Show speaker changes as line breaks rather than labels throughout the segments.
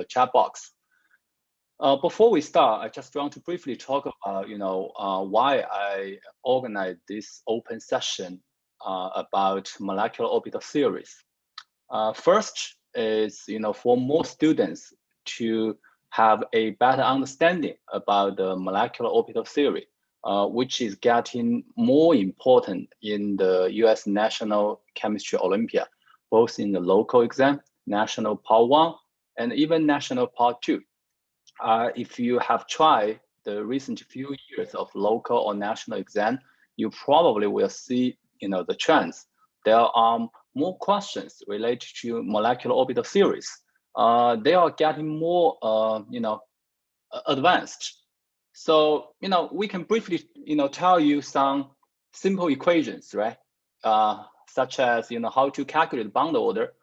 chat box. Before we start, I just want to briefly talk about, why I organized this open session about molecular orbital theories. First is, for more students to have a better understanding about the molecular orbital theory, which is getting more important in the US National Chemistry Olympia, both in the local exam, National Part 1, and even National Part 2. If you have tried the recent few years of local or national exam, you probably will see, the trends. There are more questions related to molecular orbital theories. They are getting more, advanced. So, we can briefly, tell you some simple equations, right? Such as, how to calculate bond order.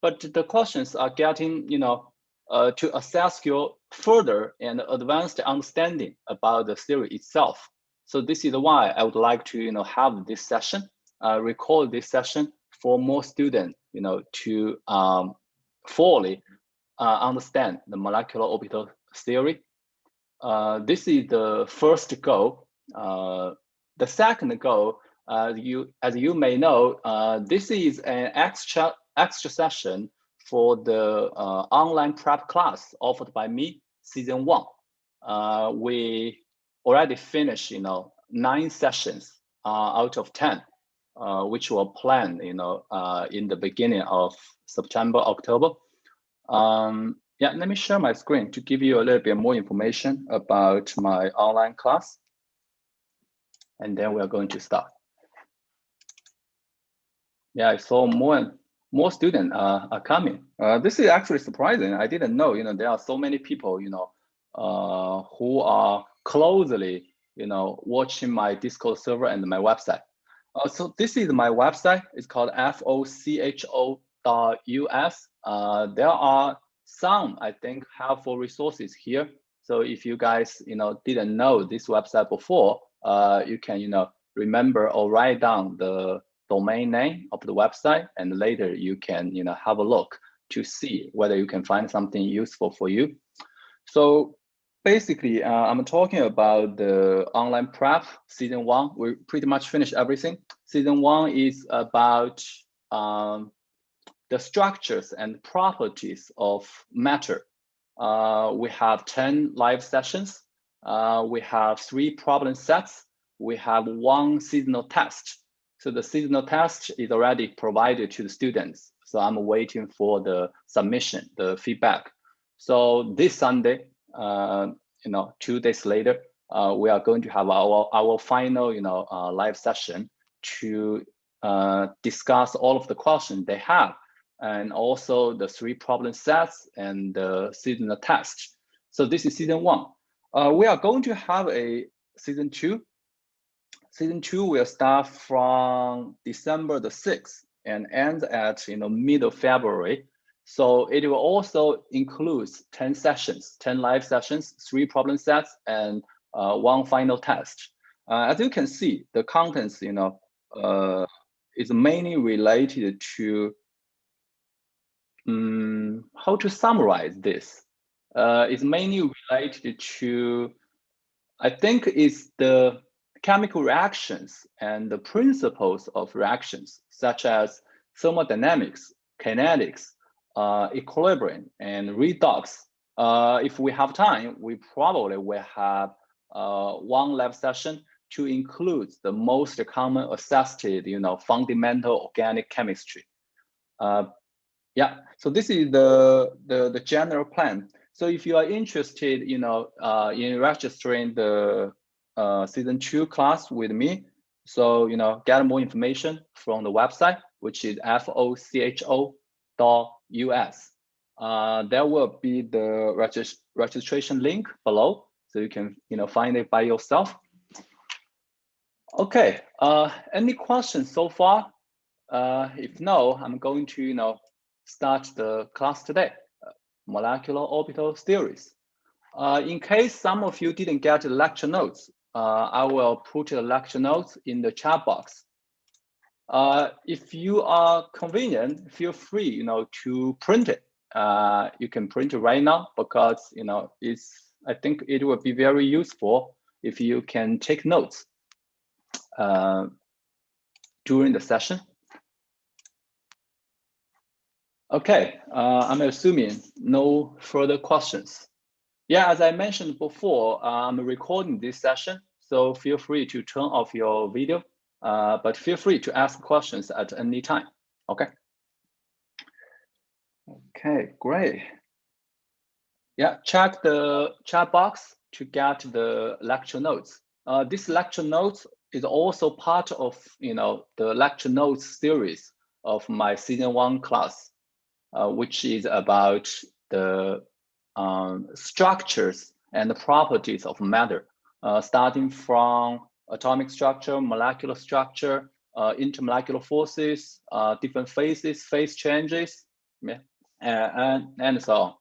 But the questions are getting, to assess your further and advanced understanding about the theory itself. So this is why I would like to, have this session, record this session for more students, to fully understand the molecular orbital theory. This is the first goal. The second goal, as you may know, this is an extra session for the online prep class offered by me, season 1. We already finished, 9 sessions out of 10, which were planned, in the beginning of September, October. Yeah, let me share my screen to give you a little bit more information about my online class. And then we are going to start. Yeah, I saw more students are coming. This is actually surprising. I didn't know, there are so many people, who are closely, watching my Discord server and my website. So this is my website. It's called focho.us. There are some, I think, helpful resources here. So if you guys, didn't know this website before, you can, remember or write down the domain name of the website, and later you can, have a look to see whether you can find something useful for you. So basically, I'm talking about the online prep season 1. We pretty much finished everything. Season 1 is about the structures and properties of matter. We have 10 live sessions. We have 3 problem sets. We have 1 seasonal test. So the seasonal test is already provided to the students. So I'm waiting for the submission, the feedback. So this Sunday, 2 days later, we are going to have our final, live session to discuss all of the questions they have, and also the 3 problem sets and the seasonal test. So this is season 1. We are going to have a season 2. Season 2 will start from December the 6th and end at mid of February. So it will also include 10 sessions, 10 live sessions, 3 problem sets, and 1 final test. As you can see, the contents is mainly related to how to summarize this. It's mainly related to, I think, it's the chemical reactions and the principles of reactions, such as thermodynamics, kinetics, equilibrium, and redox. If we have time, we probably will have 1 lab session to include the most common assessed, fundamental organic chemistry. Yeah, so this is the general plan. So if you are interested, in registering the season 2 class with me, so get more information from the website, which is focho.us. There will be the registration link below, so you can find it by yourself. Okay, any questions so far? If no, I'm going to start the class today, molecular orbital theories. In case some of you didn't get the lecture notes, I will put the lecture notes in the chat box. If you are convenient, feel free to print it you can print it right now, because I think it would be very useful if you can take notes during the session. Okay, I'm assuming no further questions. Yeah, as I mentioned before, I'm recording this session, so feel free to turn off your video, but feel free to ask questions at any time, okay? Okay, great. Yeah, check the chat box to get the lecture notes. This lecture notes is also part of the lecture notes series of my season 1 class, which is about the structures and the properties of matter, starting from atomic structure, molecular structure, intermolecular forces, different phases, phase changes, yeah, and so on.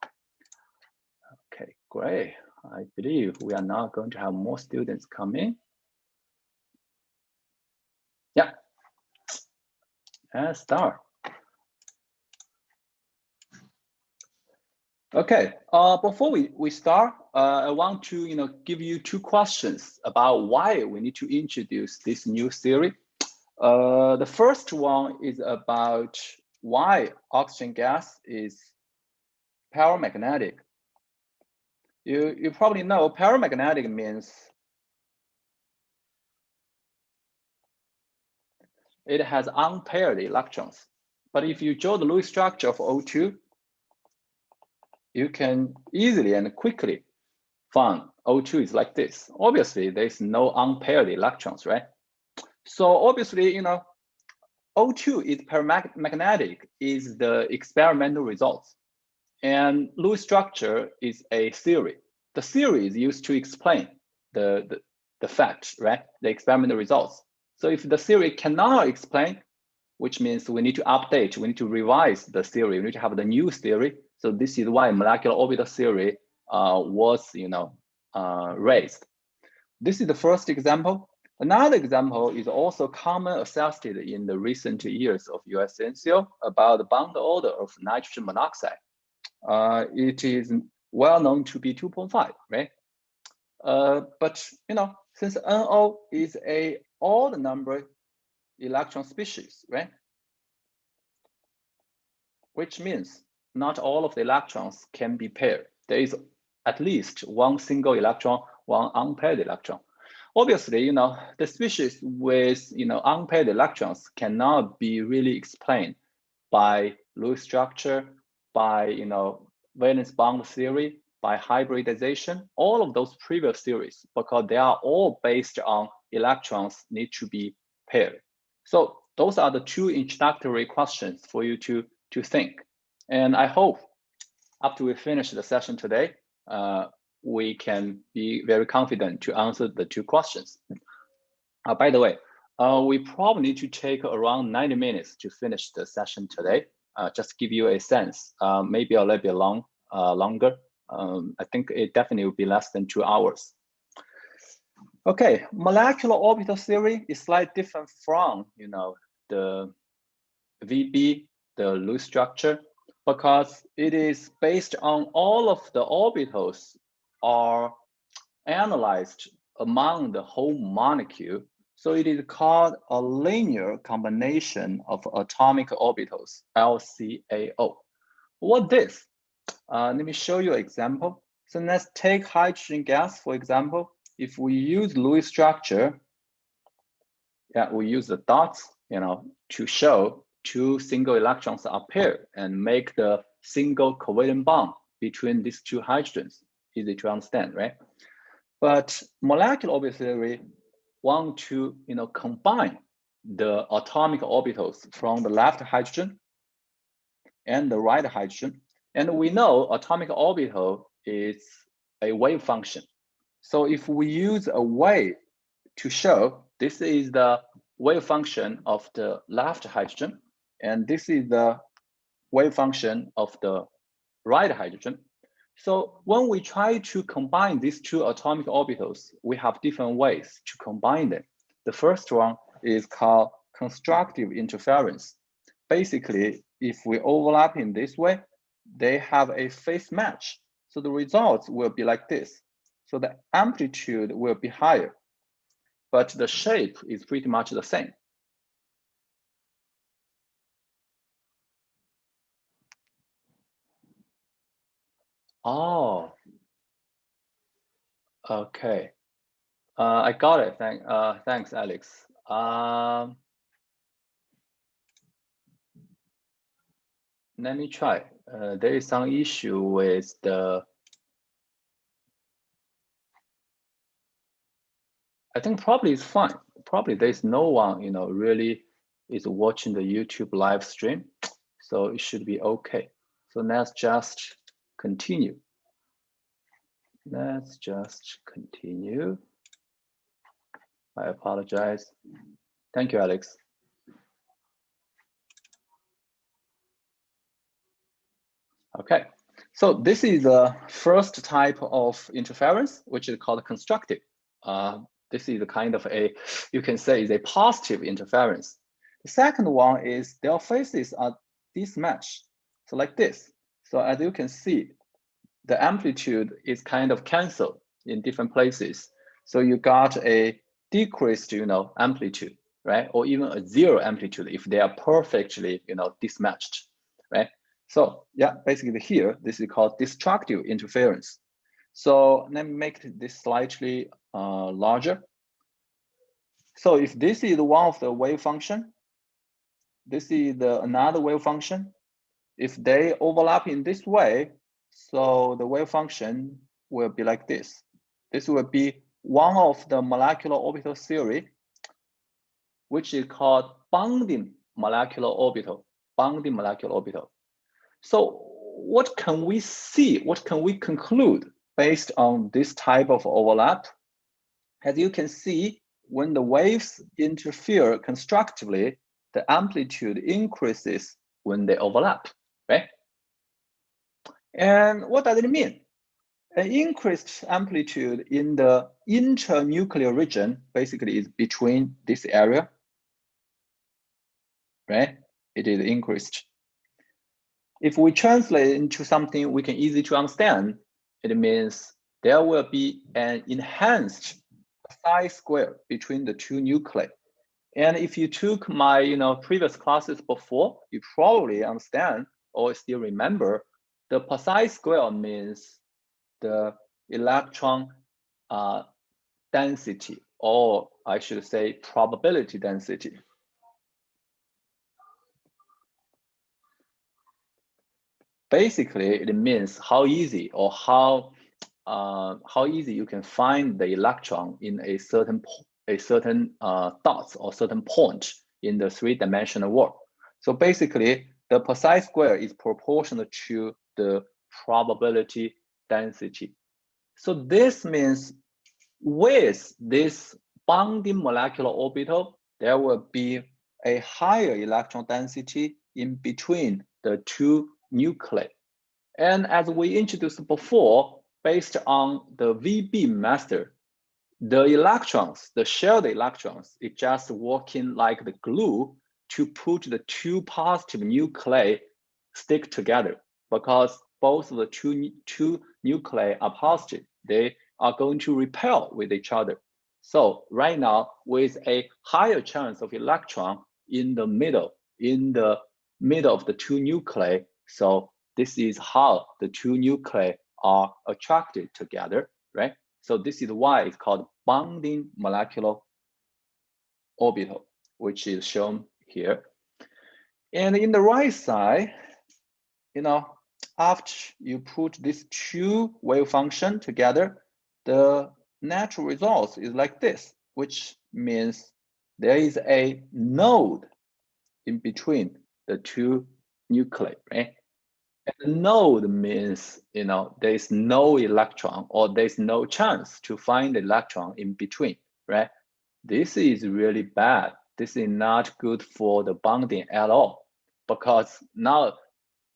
Okay, great. I believe we are now going to have more students come in. Yeah, let's start. Okay, before we start, I want to give you 2 questions about why we need to introduce this new theory. The first one is about why oxygen gas is paramagnetic. You probably know paramagnetic means it has unpaired electrons. But if you draw the Lewis structure of O2, you can easily and quickly find O2 is like this. Obviously, there's no unpaired electrons, right? So obviously, O2 is paramagnetic is the experimental results. And Lewis structure is a theory. The theory is used to explain the fact, right? The experimental results. So if the theory cannot explain, which means we need to update, we need to revise the theory, we need to have the new theory. So this is why molecular orbital theory was raised. This is the first example. Another example is also common assessed in the recent years of US NCO about the bond order of nitrogen monoxide. It is well known to be 2.5, right? But since NO is a odd number electron species, right? Which means not all of the electrons can be paired. There is at least one single electron, one unpaired electron. Obviously, the species with unpaired electrons cannot be really explained by Lewis structure, by valence bond theory, by hybridization, all of those previous theories, because they are all based on electrons need to be paired. So those are the 2 introductory questions for you to think. And I hope after we finish the session today, we can be very confident to answer the 2 questions. By the way, we probably need to take around 90 minutes to finish the session today. Just give you a sense, maybe a little bit longer. I think it definitely will be less than 2 hours. Okay, molecular orbital theory is slightly different from the VB, the Lewis structure, because it is based on all of the orbitals are analyzed among the whole molecule. So it is called a linear combination of atomic orbitals, LCAO. What this? Let me show you an example. So let's take hydrogen gas, for example. If we use Lewis structure, we use the dots, to show 2 single electrons are paired and make the single covalent bond between these 2 hydrogens. Easy to understand, right? But molecular orbital theory want to combine the atomic orbitals from the left hydrogen and the right hydrogen. And we know atomic orbital is a wave function. So if we use a way to show this is the wave function of the left hydrogen, and this is the wave function of the right hydrogen. So when we try to combine these 2 atomic orbitals, we have different ways to combine them. The first one is called constructive interference. Basically, if we overlap in this way, they have a phase match. So the results will be like this. So the amplitude will be higher, but the shape is pretty much the same. Oh, okay. I got it. Thanks, Alex. Let me try. There is some issue with the. I think probably it's fine. Probably there's no one, really is watching the YouTube live stream, so it should be okay. So let's just continue. Let's just continue. I apologize. Thank you, Alex. Okay, so this is the first type of interference, which is called constructive. This is a kind of you can say is a positive interference. The second one is their phases are mismatched. So like this. So as you can see, the amplitude is kind of canceled in different places. So you got a decreased, amplitude, right? Or even a zero amplitude if they are perfectly, mismatched, right? So yeah, basically here, this is called destructive interference. So let me make this slightly larger. So if this is one of the wave function, this is another wave function. If they overlap in this way, so the wave function will be like this. This will be one of the molecular orbital theory, which is called bonding molecular orbital. Bonding molecular orbital. So what can we see? What can we conclude based on this type of overlap? As you can see, when the waves interfere constructively, the amplitude increases when they overlap, right? And what does it mean? An increased amplitude in the internuclear region basically is between this area, right? It is increased. If we translate into something we can easily to understand, it means there will be an enhanced psi square between the two nuclei. And if you took my previous classes before, you probably understand or still remember the psi square means the electron density, or I should say probability density. Basically, it means how easy or how easy you can find the electron in a certain dots or certain point in the three-dimensional world. So basically, the psi square is proportional to the probability density. So this means with this bonding molecular orbital, there will be a higher electron density in between the two nuclei. And as we introduced before, based on the VB method, the electrons, the shared electrons, is just working like the glue to put the two positive nuclei stick together, because both of the two nuclei are positive. They are going to repel with each other. So right now, with a higher chance of electron in the middle of the two nuclei, so this is how the two nuclei are attracted together, right? So this is why it's called bonding molecular orbital, which is shown here. And in the right side, after you put these two wave function together, the natural result is like this, which means there is a node in between the two nuclei, right? And the node means, there is no electron, or there's no chance to find the electron in between, right? This is really bad. This is not good for the bonding at all, because now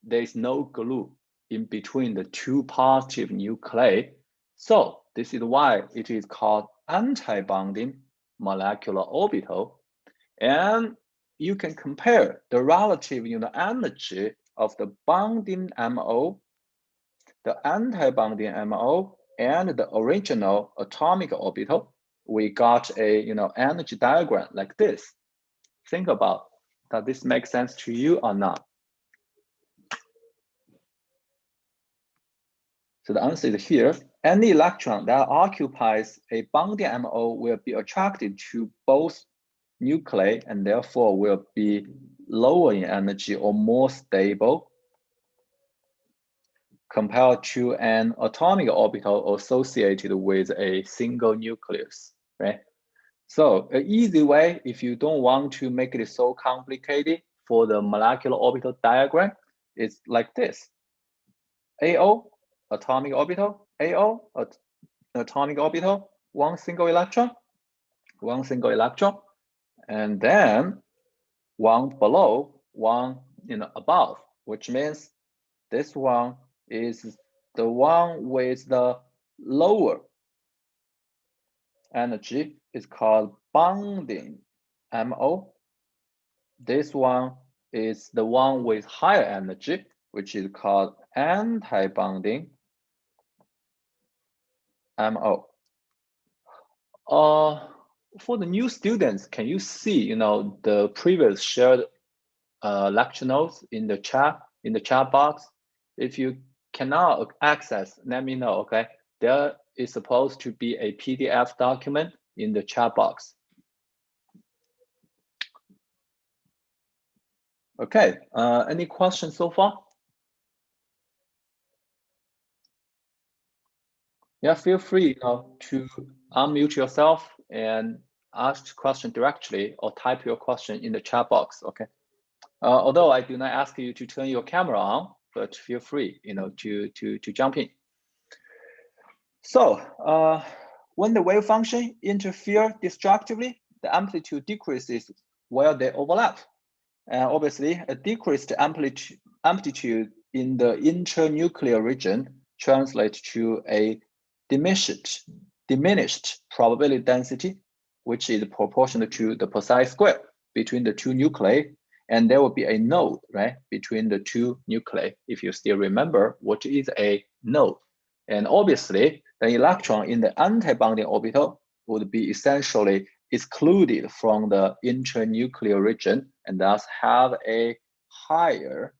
there's no glue in between the two positive nuclei. So this is why it is called anti-bonding molecular orbital. And you can compare the relative energy of the bonding MO, the anti-bonding MO, and the original atomic orbital, we got a energy diagram like this. Think about, does this make sense to you or not? So the answer is here. Any electron that occupies a bonding MO will be attracted to both nuclei and therefore will be lower in energy or more stable compared to an atomic orbital associated with a single nucleus, right? So an easy way, if you don't want to make it so complicated for the molecular orbital diagram, is like this. AO, atomic orbital, AO, atomic orbital, one single electron, and then one below, one above, which means this one is the one with the lower energy is called bonding MO. This one is the one with higher energy, which is called anti-bonding MO. For the new students, can you see the previous shared lecture notes in the chat box? If you cannot access, let me know, okay? There is supposed to be a PDF document in the chat box. Okay, any questions so far? Yeah, feel free to unmute yourself and ask the question directly or type your question in the chat box, okay? Although I do not ask you to turn your camera on, but feel free to jump in. So when the wave function interfere destructively, the amplitude decreases where they overlap. And obviously, a decreased amplitude in the internuclear region translates to a diminished probability density, which is proportional to the precise square between the two nuclei, and there will be a node, right, between the two nuclei, if you still remember what is a node. And obviously, the electron in the anti-bonding orbital would be essentially excluded from the internuclear region and thus have a higher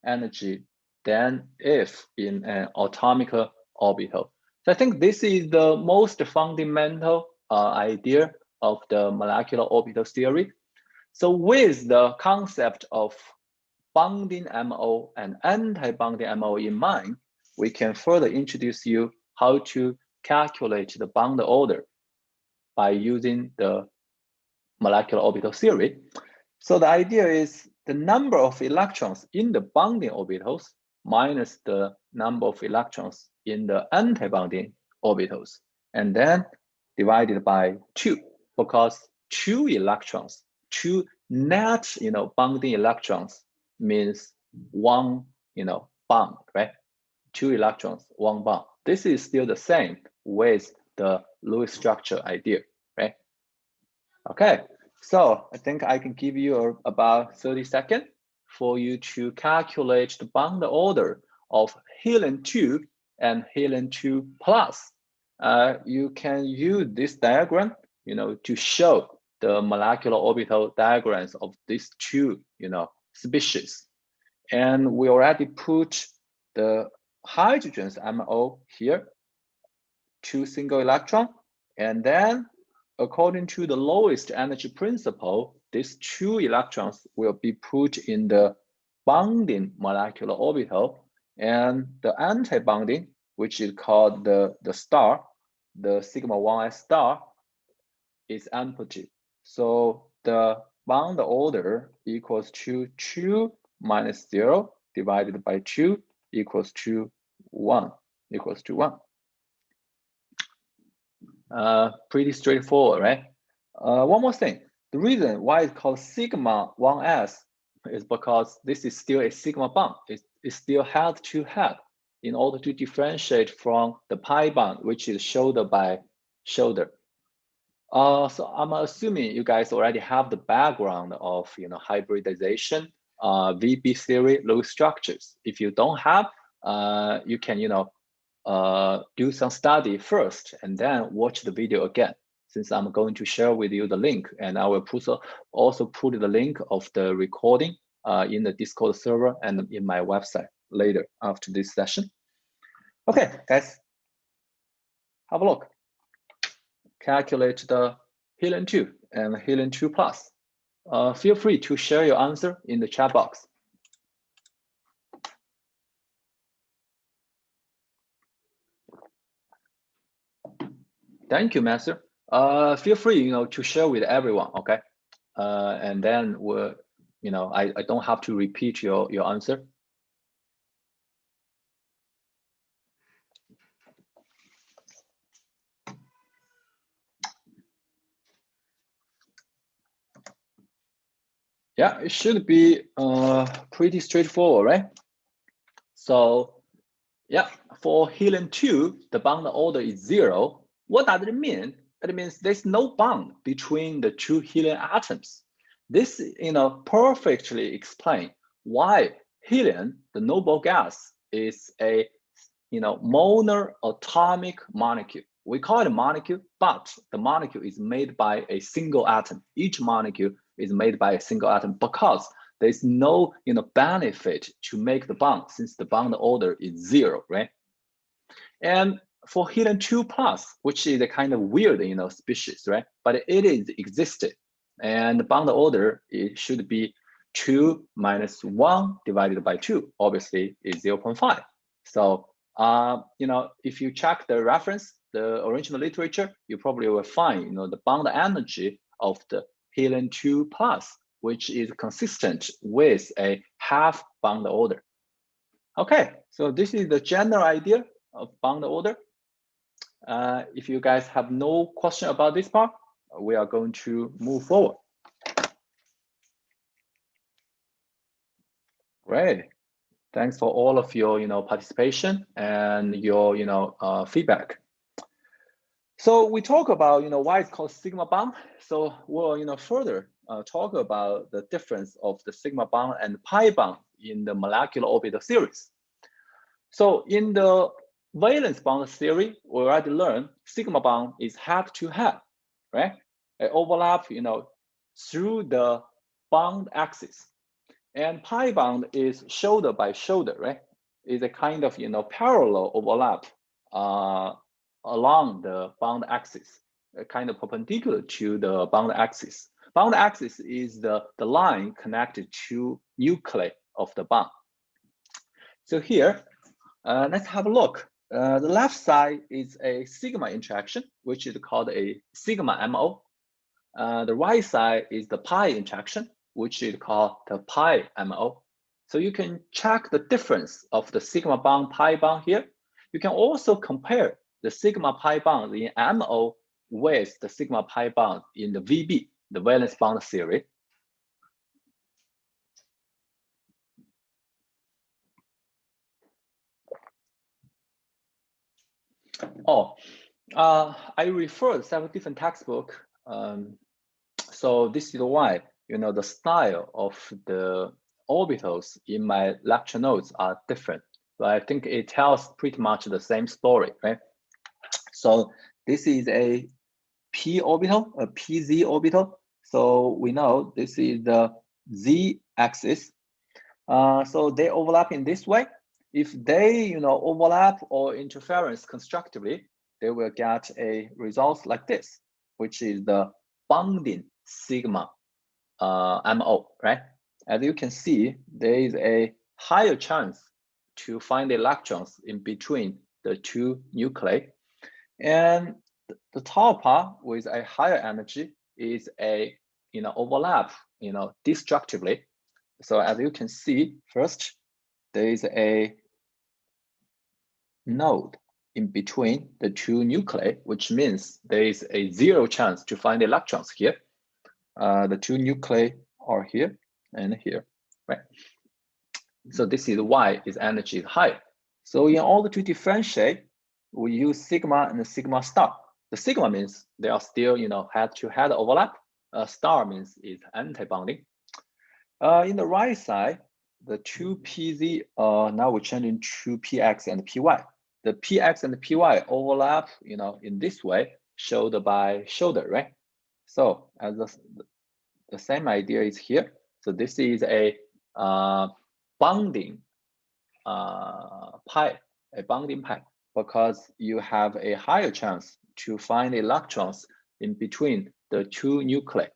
energy than if in an atomic orbital. So I think this is the most fundamental idea of the molecular orbital theory. So with the concept of bonding MO and anti-bonding MO in mind, we can further introduce you how to calculate the bond order by using the molecular orbital theory. So the idea is the number of electrons in the bonding orbitals minus the number of electrons in the anti-bonding orbitals, and then divided by 2, because 2 electrons, 2 net bonding electrons means 1 bond, right? 2 electrons, 1 bond. This is still the same with the Lewis structure idea, right? Okay, so I think I can give you about 30 seconds for you to calculate the bond order of helium-2 and helium-2 plus. You can use this diagram, to show the molecular orbital diagrams of these 2, species. And we already put the hydrogen's MO here, 2 single electron, and then according to the lowest energy principle, these 2 electrons will be put in the bonding molecular orbital, and the anti-bonding, which is called the star, the sigma 1s star, is empty. So the bond order equals to 2 minus 0 divided by 2 equals to 1, pretty straightforward, right? One more thing. The reason why it's called sigma 1s is because this is still a sigma bond. It's still head-to-head in order to differentiate from the pi bond, which is shoulder by shoulder. So I'm assuming you guys already have the background of hybridization VB theory low structures. If you don't have, you can do some study first and then watch the video again. Since I'm going to share with you the link, and I will also put the link of the recording in the Discord server and in my website later after this session. Okay, guys, have a look. Calculate the helium-2 and helium-2 plus. Feel free to share your answer in the chat box. Thank you, Master. Feel free, to share with everyone, okay? And then we'll, I don't have to repeat your answer. Yeah, it should be pretty straightforward, right? So, yeah, for helium-2, the bond order is 0. What does it mean? It means there's no bond between the two helium atoms. This, perfectly explains why helium, the noble gas, is a, monoatomic molecule. We call it a molecule, but the molecule is made by a single atom. Each molecule is made by a single atom because there's no, benefit to make the bond since the bond order is 0, right? And for helium-2 plus, which is a kind of weird, species, right? But it is existed, and the bond order it should be 2 minus 1 divided by 2. Obviously, is 0.5. So, if you check the reference, the original literature, you probably will find, the bond energy of the helium-2 plus, which is consistent with a half bond order. Okay, so this is the general idea of bond order. If you guys have no question about this part, we are going to move forward. Great. Thanks for all of your, participation and your, feedback. So we talk about, why it's called sigma bond. So we'll, further talk about the difference of the sigma bond and pi bond in the molecular orbital theories. So in the valence bond theory, we already learned sigma bond is half to half, right? It overlap, through the bond axis. And pi bond is shoulder by shoulder, right? Is a kind of, parallel overlap along the bond axis, kind of perpendicular to the bond axis. Bond axis is the line connected to nuclei of the bond. So here, let's have a look. The left side is a sigma interaction, which is called a sigma MO. The right side is the pi interaction, which is called the pi MO. So you can check the difference of the sigma bond, pi bond here. You can also compare the sigma pi bond in MO with the sigma pi bond in the VB, the valence bond theory. Oh, I referred several different textbooks. So this is why, the style of the orbitals in my lecture notes are different. But I think it tells pretty much the same story, right? So this is a p orbital, a pz orbital. So we know this is the z-axis. So they overlap in this way. If they, overlap or interference constructively, they will get a result like this, which is the bonding sigma MO, right? As you can see, there is a higher chance to find electrons in between the two nuclei. And the top part with a higher energy is a, overlap, destructively. So as you can see, first, there is a node in between the two nuclei, which means there is a 0 chance to find electrons here. The two nuclei are here and here, right? So this is why its energy is high. So in order to differentiate, we use sigma and sigma star. The sigma means they are still, head-to-head overlap. Star means it's anti-bonding. In the right side, the two PZ, now we're changing to PX and PY. The PX and PY overlap, in this way, shoulder by shoulder, right? So as the same idea is here. So this is a bonding pi, because you have a higher chance to find electrons in between the two nuclei.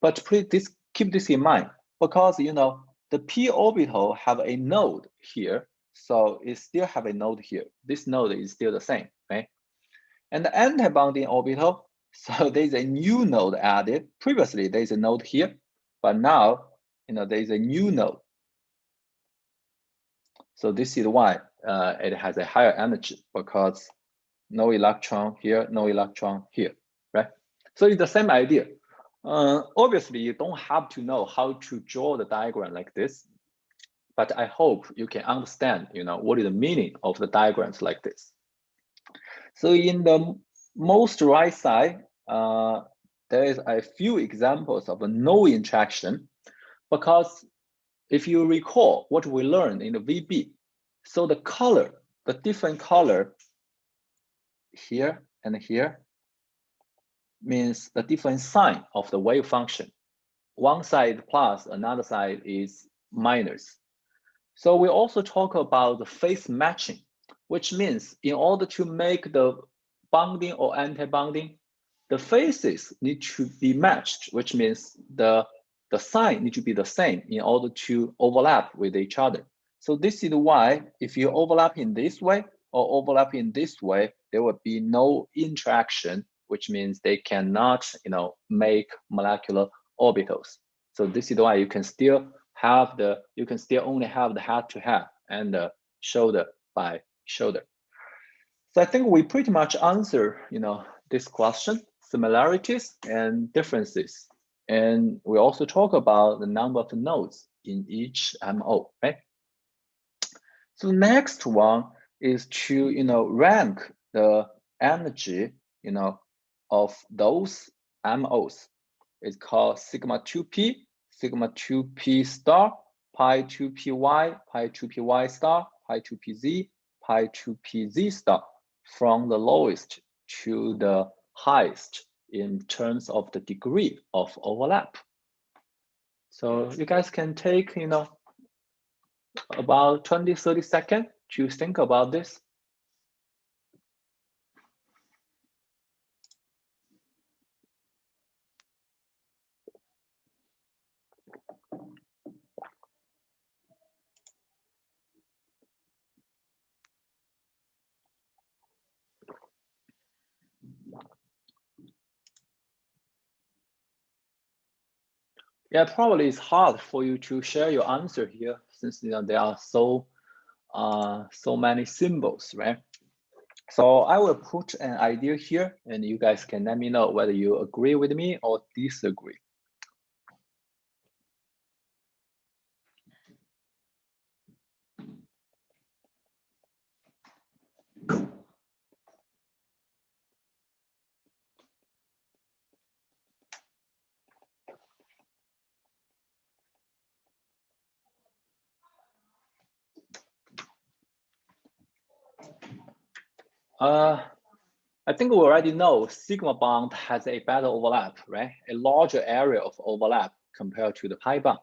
But please keep this in mind, because the p orbital have a node here, so it still have a node here. This node is still the same, right? And the anti-bonding orbital, so there's a new node added. Previously, there's a node here, but now there's a new node. So this is why it has a higher energy, because no electron here, no electron here, right? So it's the same idea. Obviously, you don't have to know how to draw the diagram like this, but I hope you can understand, what is the meaning of the diagrams like this. So in the most right side, there is a few examples of a no interaction, because if you recall what we learned in the VB, so the color, the different color here and here means the different sign of the wave function. One side plus, another side is minus. So we also talk about the phase matching, which means in order to make the bonding or anti-bonding, the phases need to be matched, which means the sign need to be the same in order to overlap with each other. So this is why if you overlap in this way or overlap in this way, there will be no interaction, which means they cannot, make molecular orbitals. So this is why you can still only have the head-to-head and the shoulder by shoulder. So I think we pretty much answer, this question, similarities and differences. And we also talk about the number of nodes in each MO, right? So the next one is to, rank the energy, of those MOs. It's called sigma 2p, sigma 2p star, pi 2py, pi 2py star, pi 2pz, pi 2pz star, from the lowest to the highest in terms of the degree of overlap. So you guys can take, about 20-30 seconds to think about this. Yeah, probably it's hard for you to share your answer here, since there are so many symbols, right? So I will put an idea here, and you guys can let me know whether you agree with me or disagree. I think we already know sigma bond has a better overlap, right? A larger area of overlap compared to the pi bond.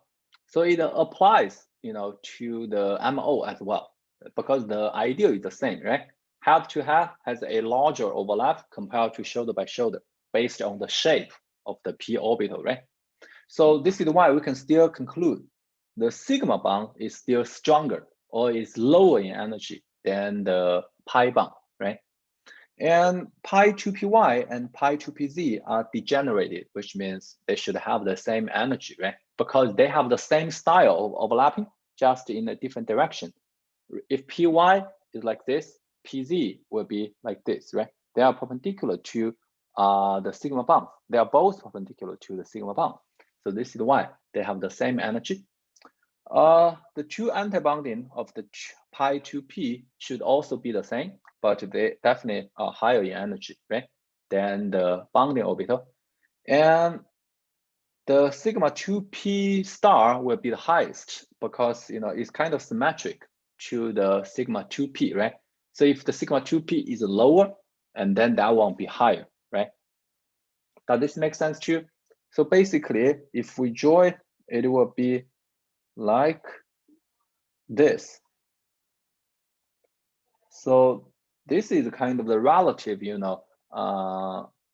So it applies, to the MO as well, because the idea is the same, right? Head to head has a larger overlap compared to shoulder by shoulder, based on the shape of the p orbital, right? So this is why we can still conclude the sigma bond is still stronger or is lower in energy than the pi bond, right? And pi 2py and pi 2pz are degenerated, which means they should have the same energy, right? Because they have the same style of overlapping, just in a different direction. If py is like this, pz will be like this, right? They are perpendicular to the sigma bond. They are both perpendicular to the sigma bond. So this is why they have the same energy. The two antibonding of the pi 2p should also be the same, but they definitely are higher in energy, right, than the bonding orbital. And the sigma 2p star will be the highest because it's kind of symmetric to the sigma 2p, right? So if the sigma 2p is lower, and then that won't be higher, right? Does this make sense to you? So basically, if we draw it, it will be like this. So this is kind of the relative,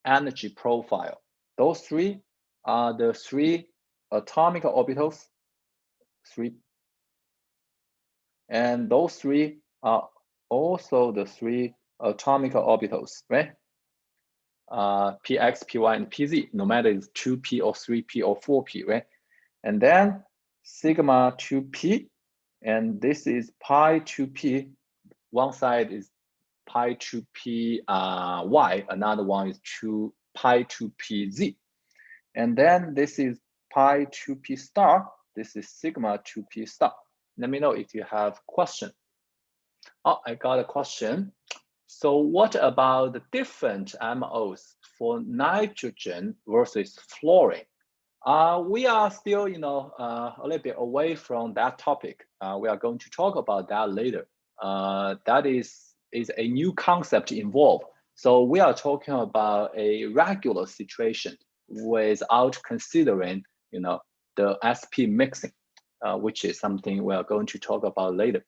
energy profile. Those three are the three atomic orbitals, and those three are also the three atomic orbitals, right? Px, Py, and Pz, no matter it's 2p or 3p or 4p, right? And then sigma 2p, and this is pi 2p. One side is pi 2p y, another one is pi 2p z. And then this is pi 2p star, this is sigma 2p star. Let me know if you have question. Oh, I got a question. So what about the different MOs for nitrogen versus fluorine? We are still, a little bit away from that topic. We are going to talk about that later. That is a new concept involved. So we are talking about a regular situation without considering, the SP mixing, which is something we are going to talk about later.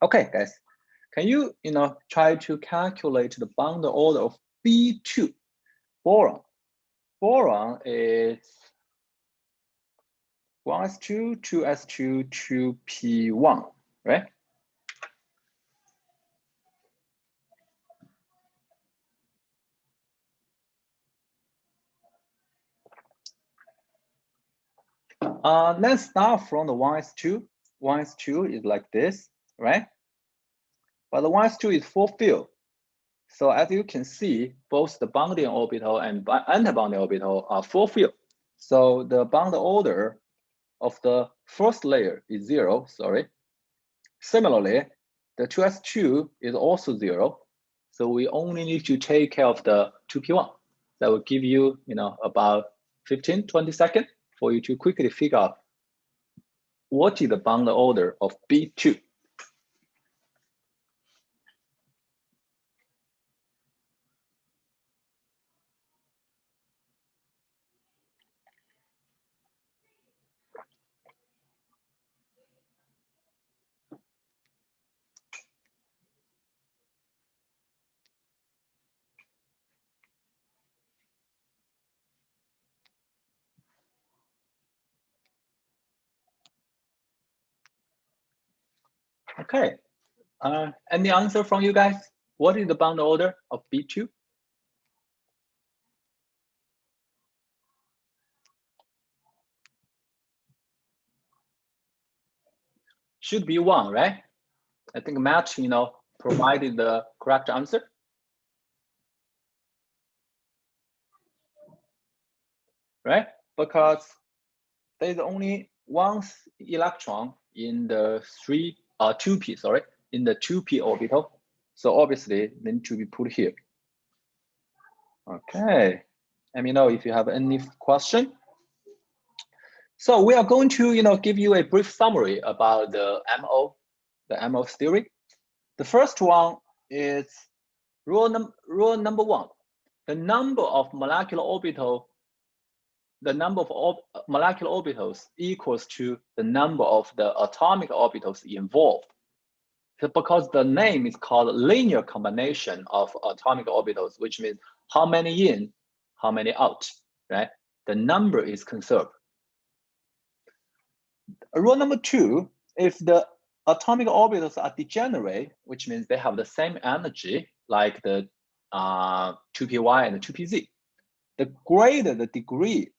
Okay, guys, can you, try to calculate the bond order of B2 boron? Boron is 1s2, 2s2, 2p1, right? Let's start from the 1s2. 1s2 is like this, right? But the 1s2 is full fill. So as you can see, both the bonding orbital and antibonding orbital are full fill. So the bond order of the first layer is 0, sorry. Similarly, the 2s2 is also 0. So we only need to take care of the 2p1. That will give you, about 15, 20 seconds for you to quickly figure out what is the bond order of B2. Okay, any answer from you guys? What is the bond order of B2? Should be 1, right? I think Matt, provided the correct answer. Right? Because there's only one electron in the 2p, sorry, in the 2p orbital. So obviously they need to be put here. Okay, let me know if you have any question. So we are going to, give you a brief summary about the MO theory. The first one is rule number 1. The number of molecular orbitals equals to the number of the atomic orbitals involved. So because the name is called linear combination of atomic orbitals, which means how many in, how many out, right? The number is conserved. Rule number 2, if the atomic orbitals are degenerate, which means they have the same energy, like the 2py and the 2pz, the greater the degree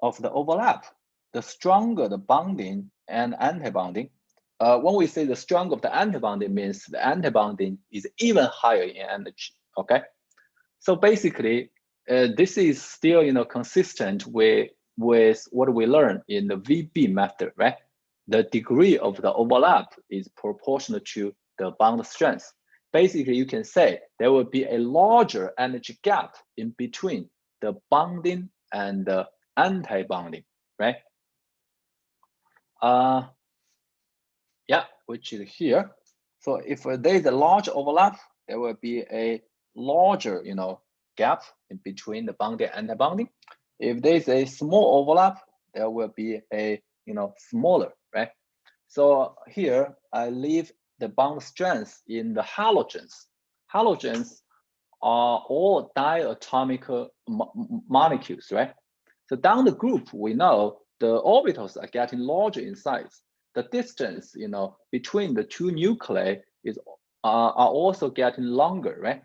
of the overlap, the stronger the bonding and antibonding. When we say the stronger of the antibonding means the antibonding is even higher in energy, okay? So basically, this is still, consistent with what we learned in the VB method, right? The degree of the overlap is proportional to the bond strength. Basically, you can say there will be a larger energy gap in between the bonding and the anti-bonding, right? Yeah, which is here. So if there is a large overlap, there will be a larger, gap in between the bonding and anti-bonding. If there is a small overlap, there will be a, smaller, right? So here I leave the bond strength in the halogens. Halogens are all diatomic molecules, right? So down the group, we know the orbitals are getting larger in size. The distance, between the two nuclei are also getting longer, right?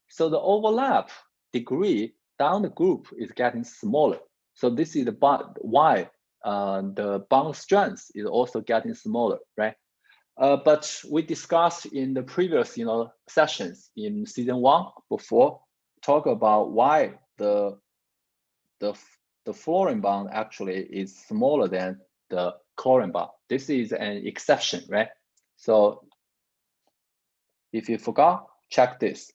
So the overlap degree down the group is getting smaller. So this is why the bond strength is also getting smaller, right? But we discussed in the previous, sessions in season 1 before, talk about why the fluorine bond actually is smaller than the chlorine bond. This is an exception, right? So if you forgot, check this.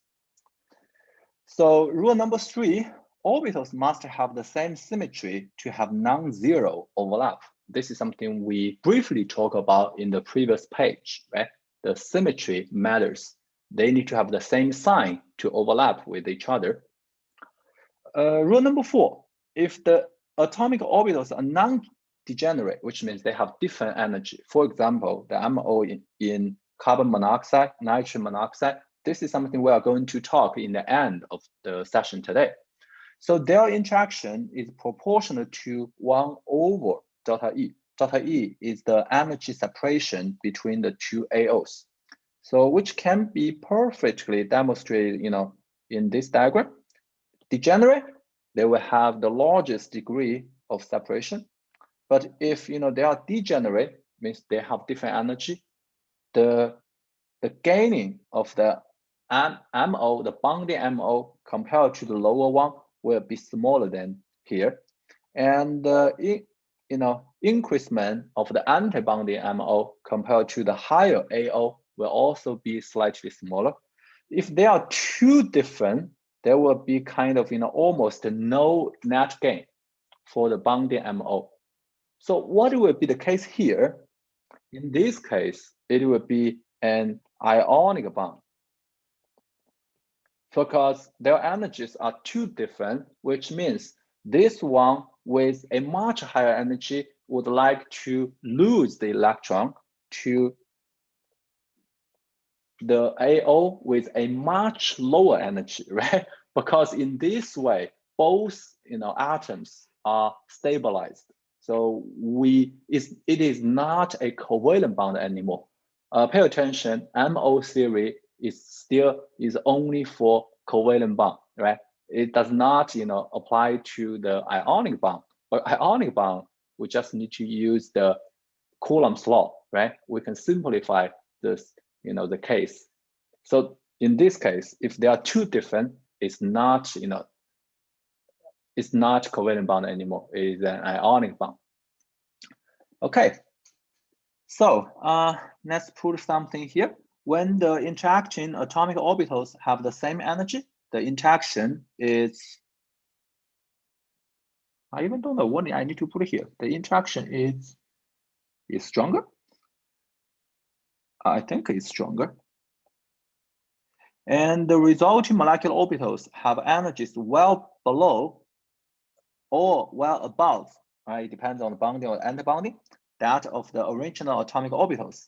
So rule number 3, orbitals must have the same symmetry to have non-zero overlap. This is something we briefly talked about in the previous page, right? The symmetry matters. They need to have the same sign to overlap with each other. Rule number 4, if the atomic orbitals are non-degenerate, which means they have different energy. For example, the MO in carbon monoxide, nitrogen monoxide, this is something we are going to talk in the end of the session today. So their interaction is proportional to 1 over delta E. Delta E is the energy separation between the two AOs. So which can be perfectly demonstrated, in this diagram. Degenerate, they will have the largest degree of separation. But if they are degenerate, means they have different energy, the gaining of the MO, the bonding MO, compared to the lower one will be smaller than here. And increasement of the anti-bonding MO compared to the higher AO will also be slightly smaller. If they are too different, there will be kind of almost no net gain for the bonding MO. So what will be the case here? In this case, it will be an ionic bond, because their energies are too different, which means this one with a much higher energy would like to lose the electron to the AO with a much lower energy, right? Because in this way, both atoms are stabilized. So it is not a covalent bond anymore. Pay attention, MO theory is only for covalent bond, right? It does not apply to the ionic bond. But ionic bond, we just need to use the Coulomb's law, right? We can simplify this, the case. So in this case, if they are too different, it's not, it's not covalent bond anymore. It is an ionic bond. Okay. So let's put something here. When the interaction atomic orbitals have the same energy, the interaction is, I even don't know what I need to put here. The interaction is stronger. I think it's stronger. And the resulting molecular orbitals have energies well below or well above, right? It depends on the bonding or anti-bonding, that of the original atomic orbitals.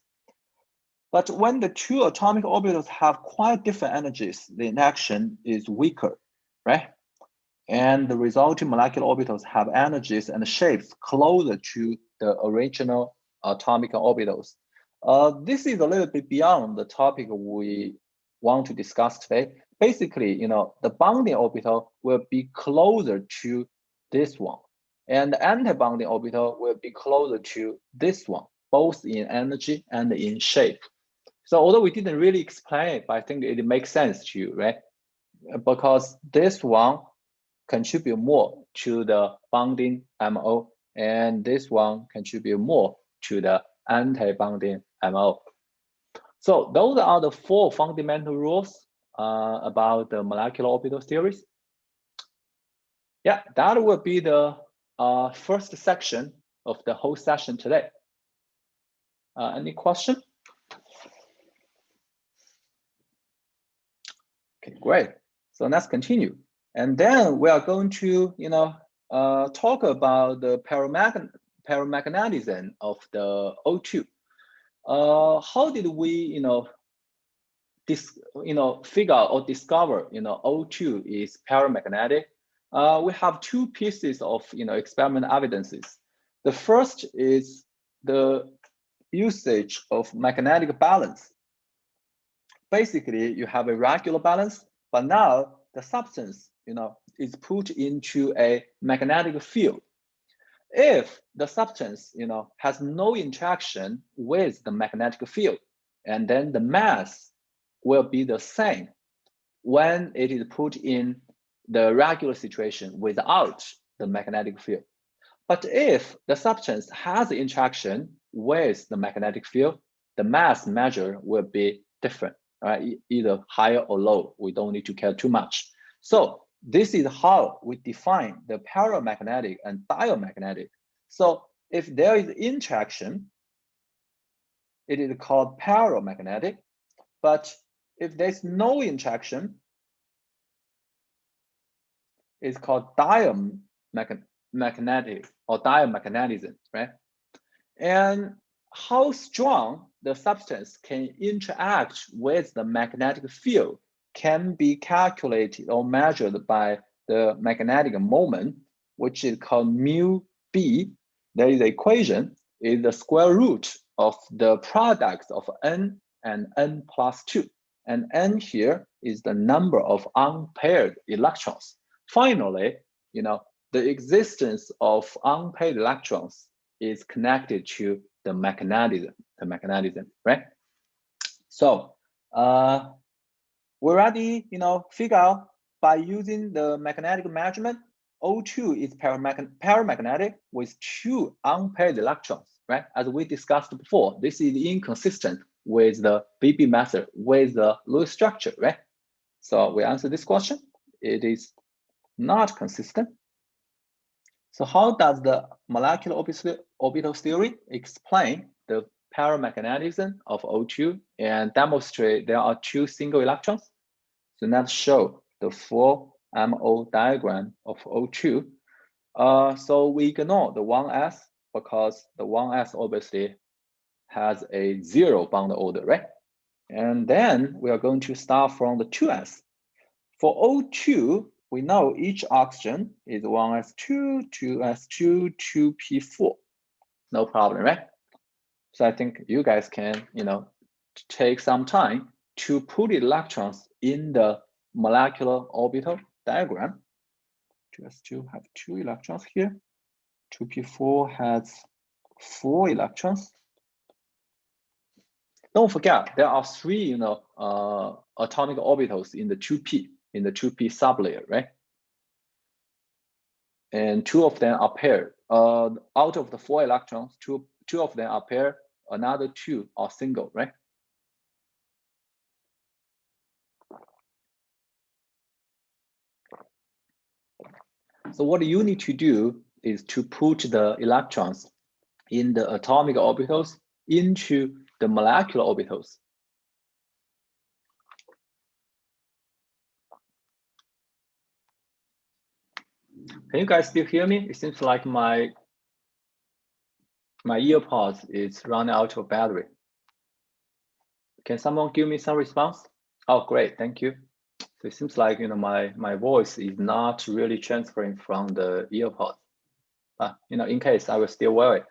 But when the two atomic orbitals have quite different energies, the interaction is weaker, right? And the resulting molecular orbitals have energies and shapes closer to the original atomic orbitals. This is a little bit beyond the topic we want to discuss today. Basically, the bonding orbital will be closer to this one, and the anti-bonding orbital will be closer to this one, both in energy and in shape. So although we didn't really explain it, but I think it makes sense to you, right? Because this one contribute more to the bonding MO, and this one contribute more to the anti-bonding MO. So those are the 4 fundamental rules about the molecular orbital theories. Yeah, that would be the first section of the whole session today. Any question? Okay, great. So let's continue. And then we are going to, talk about the paramagnetism of the O2. How did we, figure out or discover, O2 is paramagnetic? We have two pieces of, experimental evidences. The first is the usage of magnetic balance. Basically, you have a regular balance, but now the substance, is put into a magnetic field. If the substance, has no interaction with the magnetic field, and then the mass will be the same when it is put in the regular situation without the magnetic field. But if the substance has interaction with the magnetic field, the mass measure will be different, right? Either higher or low. We don't need to care too much. So this is how we define the paramagnetic and diamagnetic. So if there is interaction, it is called paramagnetic. But if there's no interaction, it's called diamagnetic or diamagnetism, right? And how strong the substance can interact with the magnetic field can be calculated or measured by the magnetic moment, which is called mu b. There is an equation, is the square root of the product of n and n plus 2. And n here is the number of unpaired electrons. Finally, the existence of unpaired electrons is connected to the magnetism, right? So we already, figure out by using the magnetic measurement, O2 is paramagnetic with two unpaired electrons, right? As we discussed before, this is inconsistent with the BB method, with the Lewis structure, right? So we answer this question. It is not consistent. So how does the molecular orbital theory explain the paramagnetism of O2 and demonstrate there are two single electrons? So let's show the full MO diagram of O2. So we ignore the 1s because the 1s obviously has a 0 bond order, right? And then we are going to start from the 2s. For O2, we know each oxygen is 1s2, 2s2, 2p4. No problem, right? So I think you guys can, take some time to put electrons in the molecular orbital diagram. 2s2 have 2 electrons here. 2p4 has 4 electrons. Don't forget, there are 3, atomic orbitals in the 2p, sublayer, right? And 2 of them are paired. Out of the 4 electrons, two of them are paired, another 2 are single, right? So what you need to do is to put the electrons in the atomic orbitals into the molecular orbitals. Can you guys still hear me? It seems like my earpods is running out of battery. Can someone give me some response? Oh, great, thank you. So it seems like my voice is not really transferring from the earpods. But in case, I will still wear it.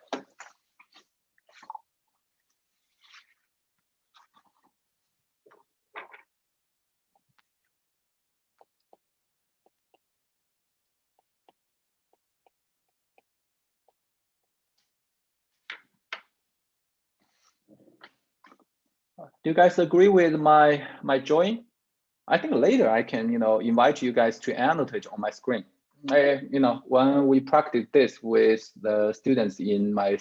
Do you guys agree with my drawing? I think later I can invite you guys to annotate on my screen. When we practice this with the students in my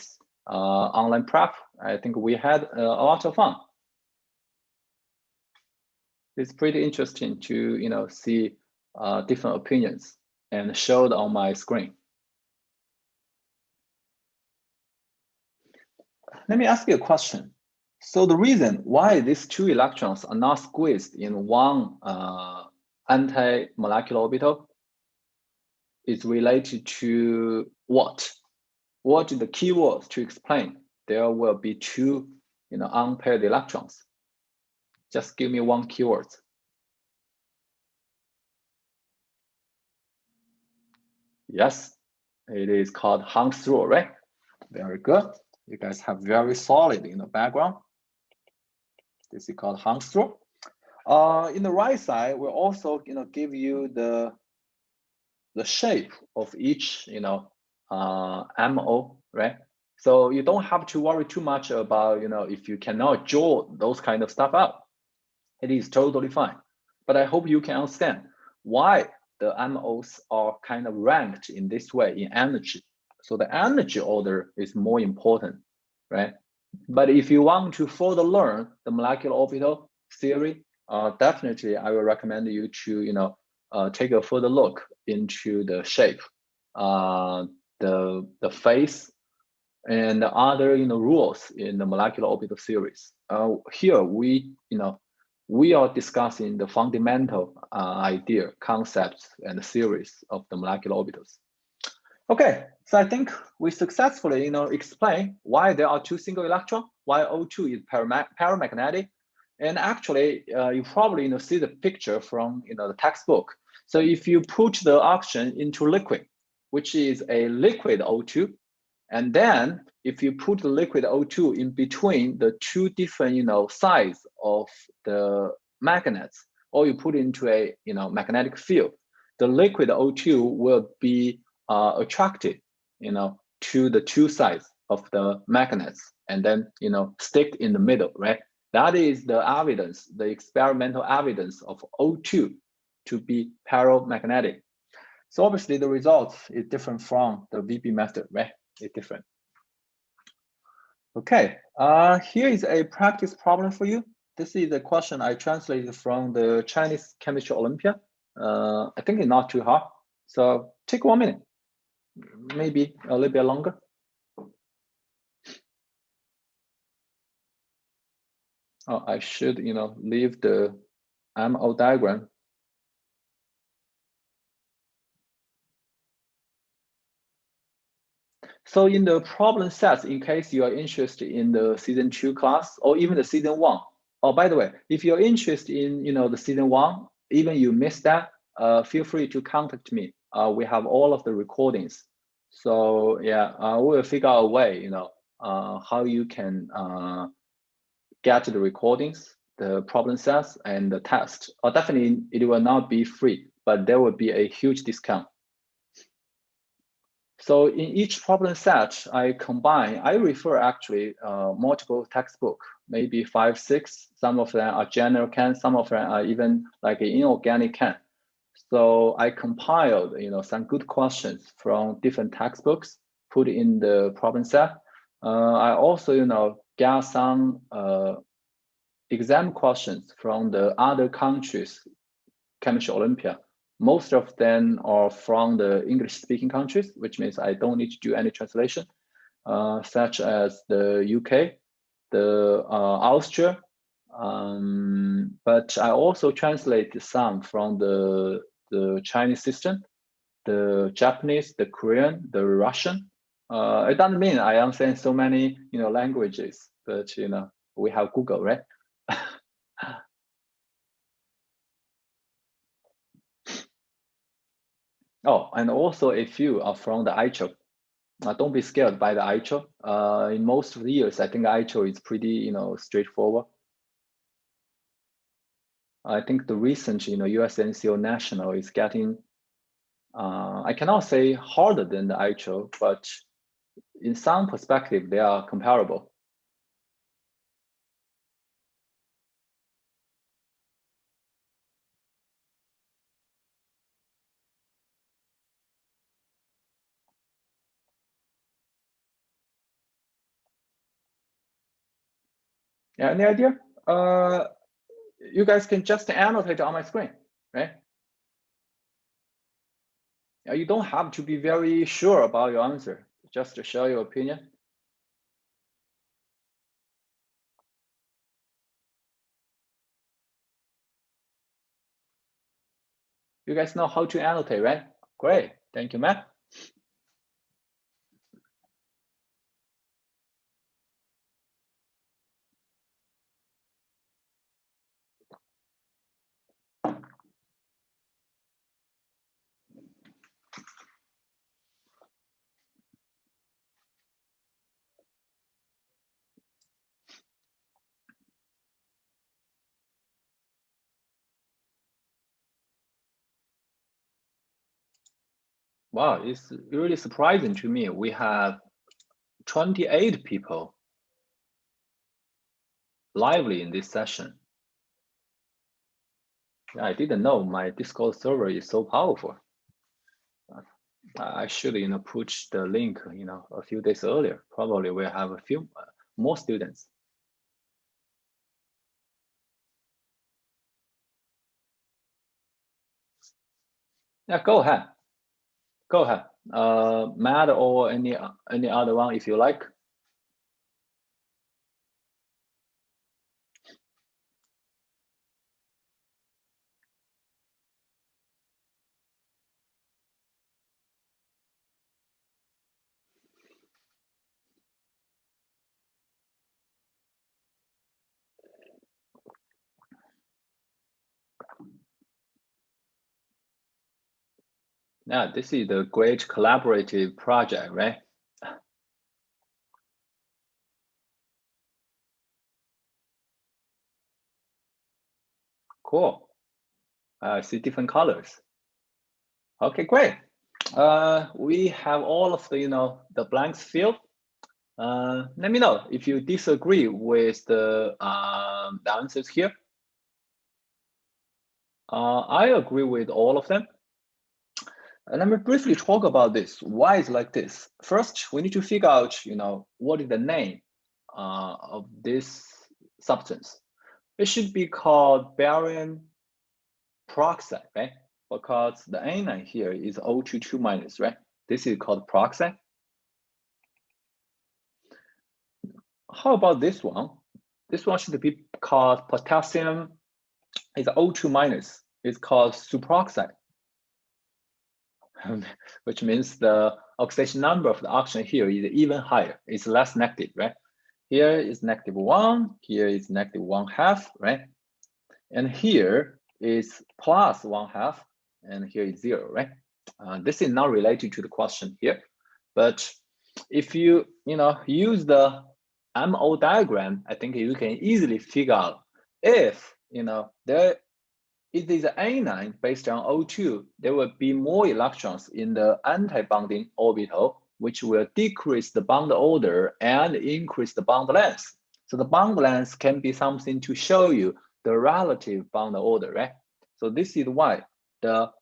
online prep, I think we had a lot of fun. It's pretty interesting to see different opinions and showed on my screen. Let me ask you a question. So the reason why these two electrons are not squeezed in one anti-molecular orbital is related to what? What is the keywords to explain there will be two unpaired electrons? Just give me one keyword. Yes, it is called Hung's rule, right? Very good. You guys have very solid background. This is called Hung's rule. In the right side, we'll also give you the shape of each MO, right? So you don't have to worry too much about if you cannot draw those kind of stuff out. It is totally fine. But I hope you can understand why the MOs are kind of ranked in this way in energy. So the energy order is more important, right? But if you want to further learn the molecular orbital theory, definitely I will recommend you to take a further look into the shape, the phase, and the other rules in the molecular orbital theories. Here we are discussing the fundamental idea, concepts, and theories of the molecular orbitals. Okay, so I think we successfully explain why there are two single electrons, why O2 is paramagnetic, and actually you probably see the picture from the textbook. So if you put the oxygen into liquid, which is a liquid O2, and then if you put the liquid O2 in between the two different sides of the magnets, or you put it into a magnetic field, the liquid O2 will be attracted to the two sides of the magnets, and then stick in the middle, right? That is the evidence, the experimental evidence of O2 to be paramagnetic. So obviously the result is different from the VB method, right? It's different. Okay, here is a practice problem for you. This is a question I translated from the Chinese Chemistry Olympiad. I think it's not too hard. So take 1 minute, maybe a little bit longer. Oh, I should, leave the MO diagram. So in the problem sets, in case you are interested in the season 2 class or even the season 1. Oh, by the way, if you're interested in the season 1, even you missed that, feel free to contact me. We have all of the recordings. So yeah, we'll figure out a way, how you can get the recordings, the problem sets, and the test. Definitely, it will not be free, but there will be a huge discount. So in each problem set, I refer actually multiple textbook, maybe 5, 6. Some of them are general chem, some of them are even like inorganic chem. So I compiled, some good questions from different textbooks, put in the problem set. I also, get some exam questions from the other countries' chemistry Olympiad. Most of them are from the English-speaking countries, which means I don't need to do any translation, such as the UK, the Austria, but I also translate some from the Chinese system, the Japanese, the Korean, the Russian. It doesn't mean I understand so many languages, but we have Google, right? Oh, and also a few are from the ICHO. Don't be scared by the ICHO. In most of the years, I think ICHO is pretty, straightforward. I think the recent, USNCO National is getting, I cannot say harder than the ICHO, but in some perspective, they are comparable. Yeah, any idea? You guys can just annotate on my screen, right? You don't have to be very sure about your answer. Just to share your opinion. You guys know how to annotate, right? Great, thank you, Matt. Wow, it's really surprising to me. We have 28 people lively in this session. I didn't know my Discord server is so powerful. I should, push the link, a few days earlier. Probably we'll have a few more students. Yeah, go ahead. Go ahead. Matt or any other one if you like. Yeah, this is the great collaborative project, right? Cool. I see different colors. Okay, great. We have all of the, the blanks filled. Let me know if you disagree with the answers here. I agree with all of them. And let me briefly talk about this. Why is like this? First, we need to figure out, what is the name of this substance. It should be called barium peroxide, right? Because the anion here is O2 2-, right? This is called peroxide. How about this one? This one should be called potassium. It's O2-. It's called superoxide, which means the oxidation number of the oxygen here is even higher. It's less negative, right? Here is -1, here is -1/2, right? And here is +1/2, and here is 0, right? This is not related to the question here, but if you use the MO diagram, I think you can easily figure out if there is an anion based on O2, there will be more electrons in the anti-bonding orbital, which will decrease the bond order and increase the bond length. So the bond length can be something to show you the relative bond order, right? So this is why the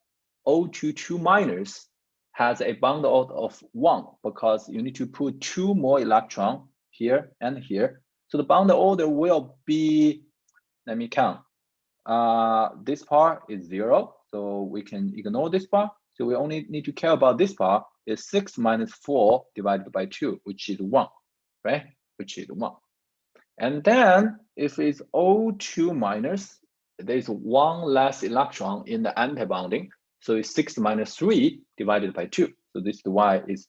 O2 2- has a bond order of 1, because you need to put 2 more electrons here and here. So the bond order will be, let me count. This part is 0, so we can ignore this part. So we only need to care about this part is 6 - 4 divided by 2, which is 1, right? Which is 1. And then if it's O2-, there's 1 less electron in the antibonding. So it's 6 - 3 divided by 2. So this is why it's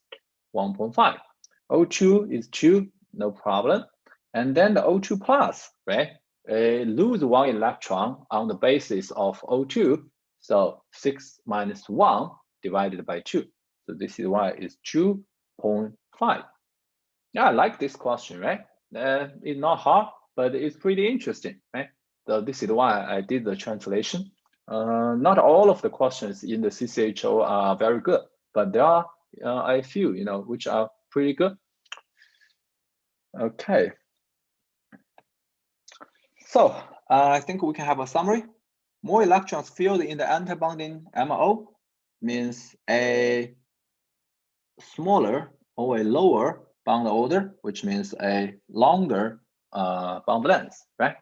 1.5. O2 is 2, no problem. And then the O2 plus, right? Lose 1 electron on the basis of O2. So 6 - 1 divided by 2. So this is why it's 2.5. Yeah, I like this question, right? It's not hard, but it's pretty interesting, right? So this is why I did the translation. Not all of the questions in the CCHO are very good, but there are a few, which are pretty good. Okay. So I think we can have a summary. More electrons filled in the antibonding MO means a smaller or a lower bond order, which means a longer bond length, right?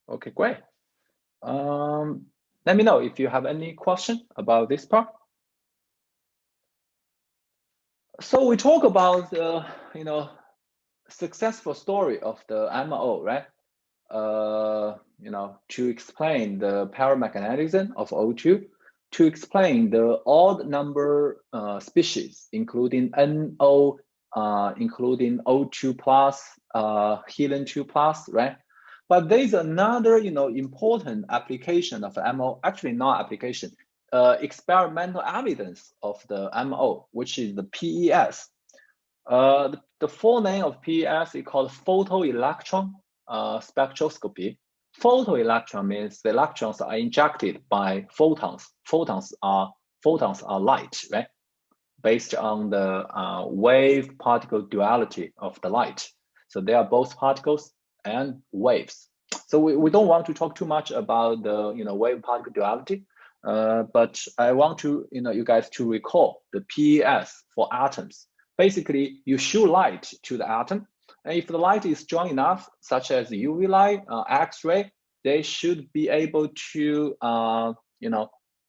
Okay, great. Let me know if you have any question about this part. So we talk about the, successful story of the MO, right? to explain the paramagnetism of O2, to explain the odd number species, including NO, including O2 plus, helium-2 plus, right? But there's another, important application of MO, actually not application, experimental evidence of the MO, which is the PES. The full name of PES is called photoelectron spectroscopy. Photoelectron means the electrons are injected by photons. Photons are light, right? Based on the wave-particle duality of the light. So they are both particles and waves. So we don't want to talk too much about the wave-particle duality, but I want to you guys to recall the PES for atoms. Basically, you shoot light to the atom, and if the light is strong enough, such as UV light, X-ray, they should be able to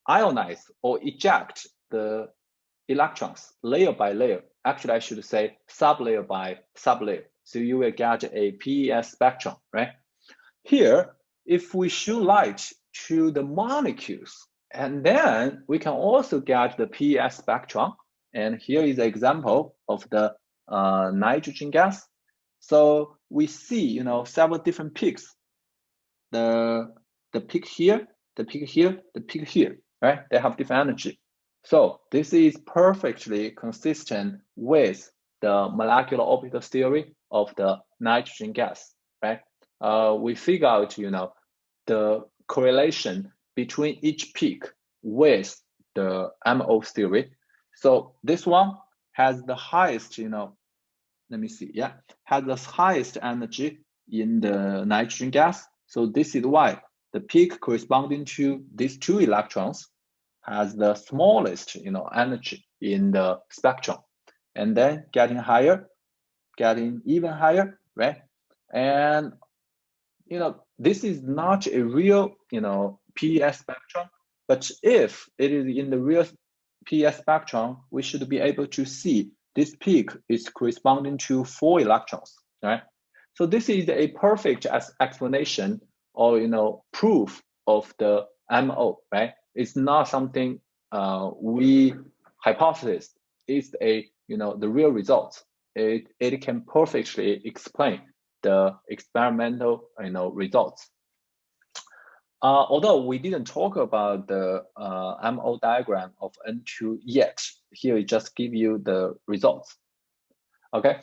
ionize or eject the electrons layer by layer. Actually, I should say sublayer by sublayer. So you will get a PES spectrum, right? Here, if we shoot light to the molecules, and then we can also get the PES spectrum. And here is an example of the nitrogen gas. So we see, several different peaks. The peak here, the peak here, the peak here, right? They have different energy. So this is perfectly consistent with the molecular orbital theory of the nitrogen gas, right? We figure out, the correlation between each peak with the MO theory. So this one has the highest, let me see, yeah, has the highest energy in the nitrogen gas. So this is why the peak corresponding to these two electrons has the smallest, energy in the spectrum, and then getting higher, getting even higher, right? And this is not a real, PES spectrum, but if it is in the real PES spectrum, we should be able to see this peak is corresponding to 4 electrons, right? So this is a perfect explanation or proof of the MO, right? It's not something we hypothesized. It's the real results. It can perfectly explain the experimental results. Although we didn't talk about the MO diagram of N2 yet, here we just give you the results. Okay.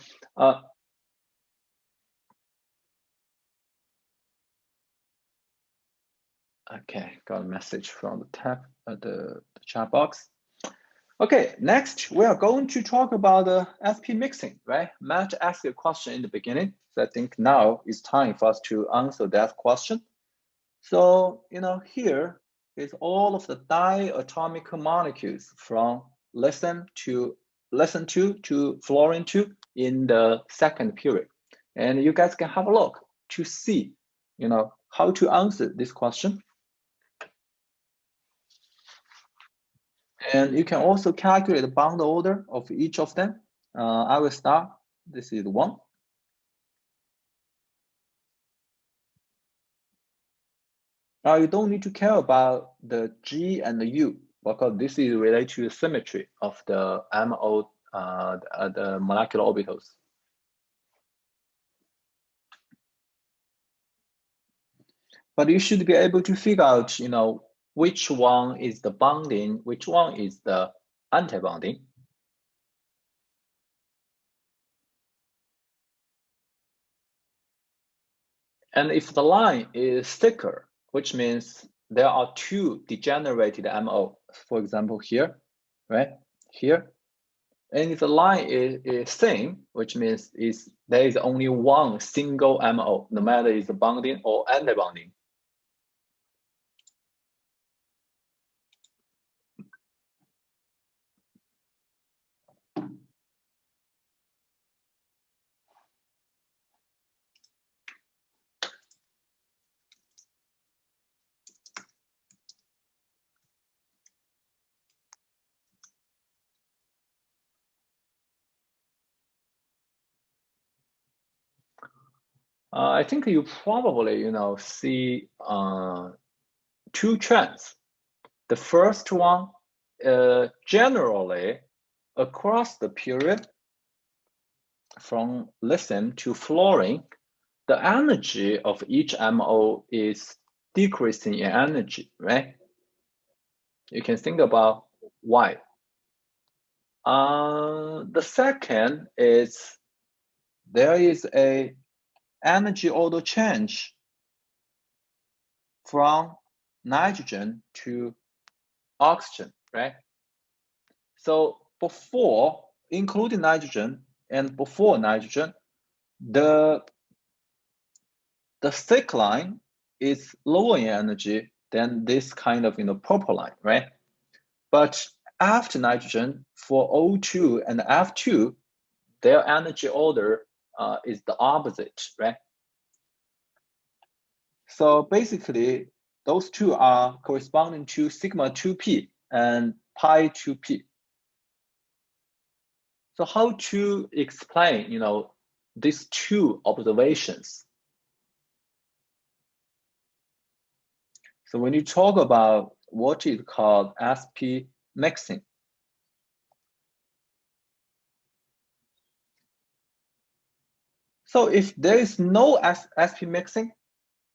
Okay, got a message from the chat box. Okay, next we are going to talk about the SP mixing, right? Matt asked a question in the beginning, so I think now it's time for us to answer that question. So, here is all of the diatomic molecules from lesson 2 to fluorine 2 in the second period. And you guys can have a look to see, how to answer this question. And you can also calculate the bond order of each of them. I will start. This is 1. Now you don't need to care about the G and the U because this is related to the symmetry of the MO, the molecular orbitals. But you should be able to figure out, which one is the bonding, which one is the anti-bonding. And if the line is thicker, which means there are 2 degenerated MO, for example, here, right? Here. And if the line is thin, which means there is only 1 single MO, no matter it's bonding or anti-bonding. I think you probably, see two trends. The first one, generally across the period from lithium to fluorine, the energy of each MO is decreasing in energy, right? You can think about why. The second is there is a energy order change from nitrogen to oxygen, right? So before, including nitrogen and before nitrogen, the thick line is lower in energy than this kind of purple line, right? But after nitrogen, for O2 and F2, their energy order is the opposite, right? So basically, those two are corresponding to sigma 2p and pi 2p. So how to explain, these two observations? So when you talk about what is called SP mixing, so if there is no SP mixing,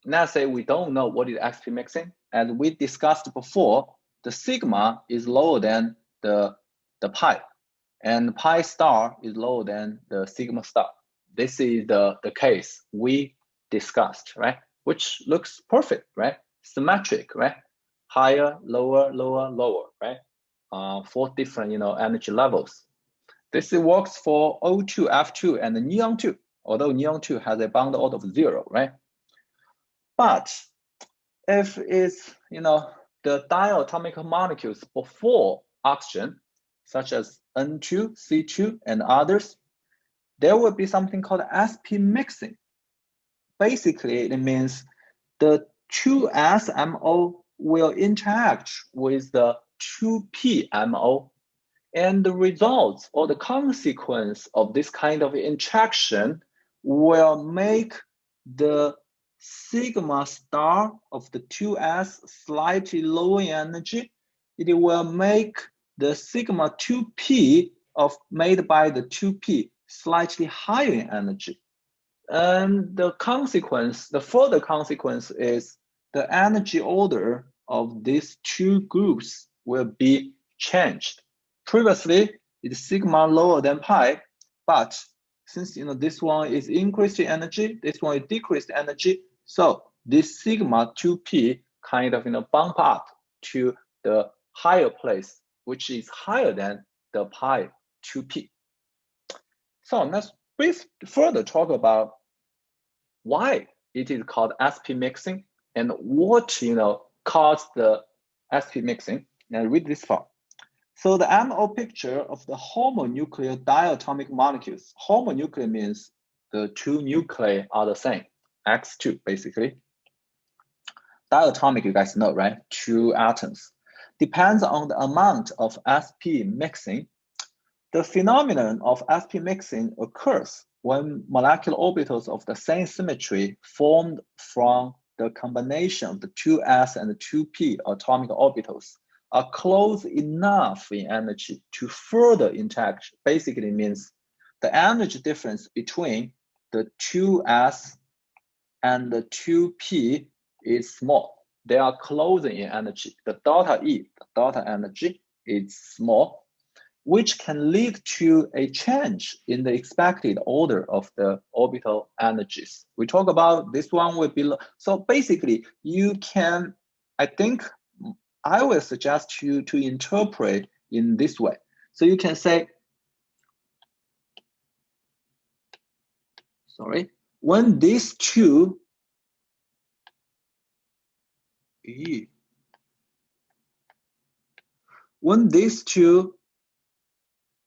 let's say we don't know what is SP mixing, and we discussed before, the sigma is lower than the pi, and pi star is lower than the sigma star. This is the case we discussed, right? Which looks perfect, right? Symmetric, right? Higher, lower, lower, lower, right? 4 different, energy levels. This works for O2, F2, and neon 2, although neon 2 has a bond order of 0, right? But if it's, the diatomic molecules before oxygen, such as N2, C2, and others, there will be something called SP mixing. Basically, it means the 2SMO will interact with the 2PMO, and the results or the consequence of this kind of interaction will make the sigma star of the 2s slightly lower in energy. It will make the sigma 2p made by the 2p slightly higher in energy. And the further consequence is the energy order of these two groups will be changed. Previously, it's sigma lower than pi, but since this one is increased in energy, this one is decreased energy, so this sigma 2p kind of bump up to the higher place, which is higher than the pi 2p. So let's further talk about why it is called SP mixing and what caused the SP mixing. Now read this part. So the MO picture of the homonuclear diatomic molecules. Homonuclear means the two nuclei are the same, X2 basically. Diatomic, you guys know, right? Two atoms. Depends on the amount of SP mixing. The phenomenon of SP mixing occurs when molecular orbitals of the same symmetry formed from the combination of the 2s and the 2p atomic orbitals are close enough in energy to further interact. Basically means the energy difference between the 2s and the 2p is small. They are close in energy. The delta E, the delta energy, is small, which can lead to a change in the expected order of the orbital energies. We talk about this one will be, so basically you can, I think I will suggest you to interpret in this way. So you can say, when these two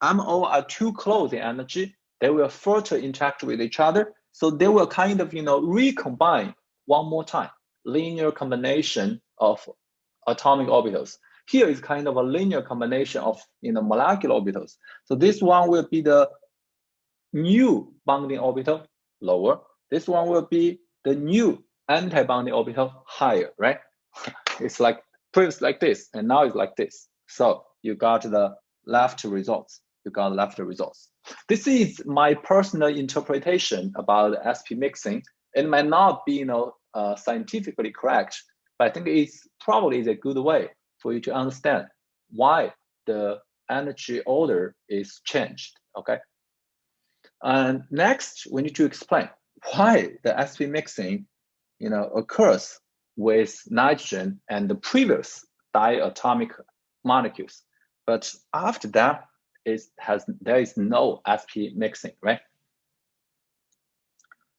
MO are too close in energy, they will further interact with each other. So they will kind of, recombine one more time, linear combination of atomic orbitals. Here is kind of a linear combination of molecular orbitals. So this one will be the new bonding orbital, lower. This one will be the new anti-bonding orbital higher, right? It's like previous like this, and now it's like this. So you got the left results. You got left results. This is my personal interpretation about SP mixing. It might not be, scientifically correct, but I think it's probably a good way for you to understand why the energy order is changed. Okay. And next, we need to explain why the SP mixing, occurs with nitrogen and the previous diatomic molecules. But after that, there is no SP mixing, right?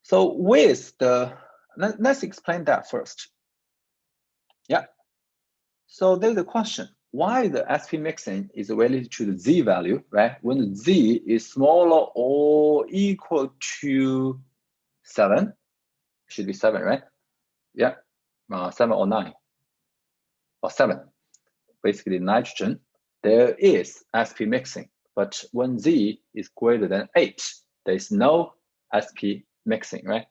So let's explain that first. Yeah. So there's a question, why the SP mixing is related to the Z value, right? When Z is smaller or equal to 7, should be 7, right? Yeah, 7 or 9, or 7. Basically nitrogen, there is SP mixing. But when Z is greater than 8, there is no SP mixing, right?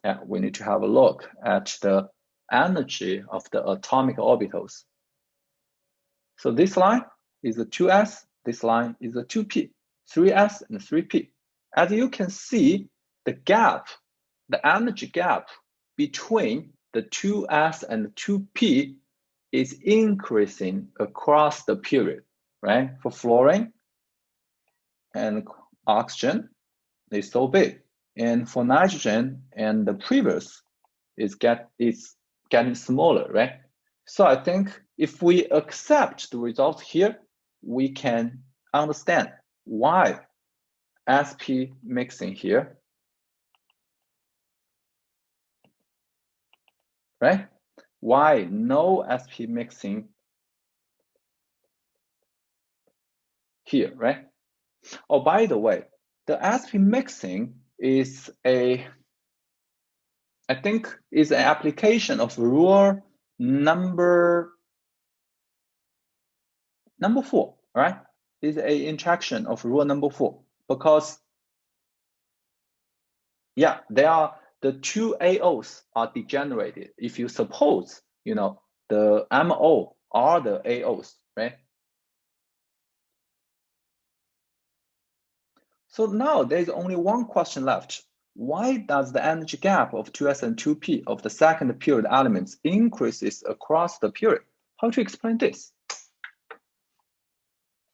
Yeah, we need to have a look at the energy of the atomic orbitals. So this line is a 2s, this line is a 2p, 3s and 3p. As you can see, the gap, the energy gap between the 2s and 2p is increasing across the period, right? For fluorine and oxygen, is so big. And for nitrogen and the previous, it's getting smaller, right? So I think if we accept the results here, we can understand why SP mixing here, right? Why no SP mixing here, right? Oh, by the way, the SP mixing is I think is an application of rule number 4, right? Is a interaction of rule number 4, because yeah, the two AOs are degenerated. If you suppose, the MO are the AOs, right? So now there's only one question left. Why does the energy gap of 2s and 2p of the second period elements increases across the period? How to explain this?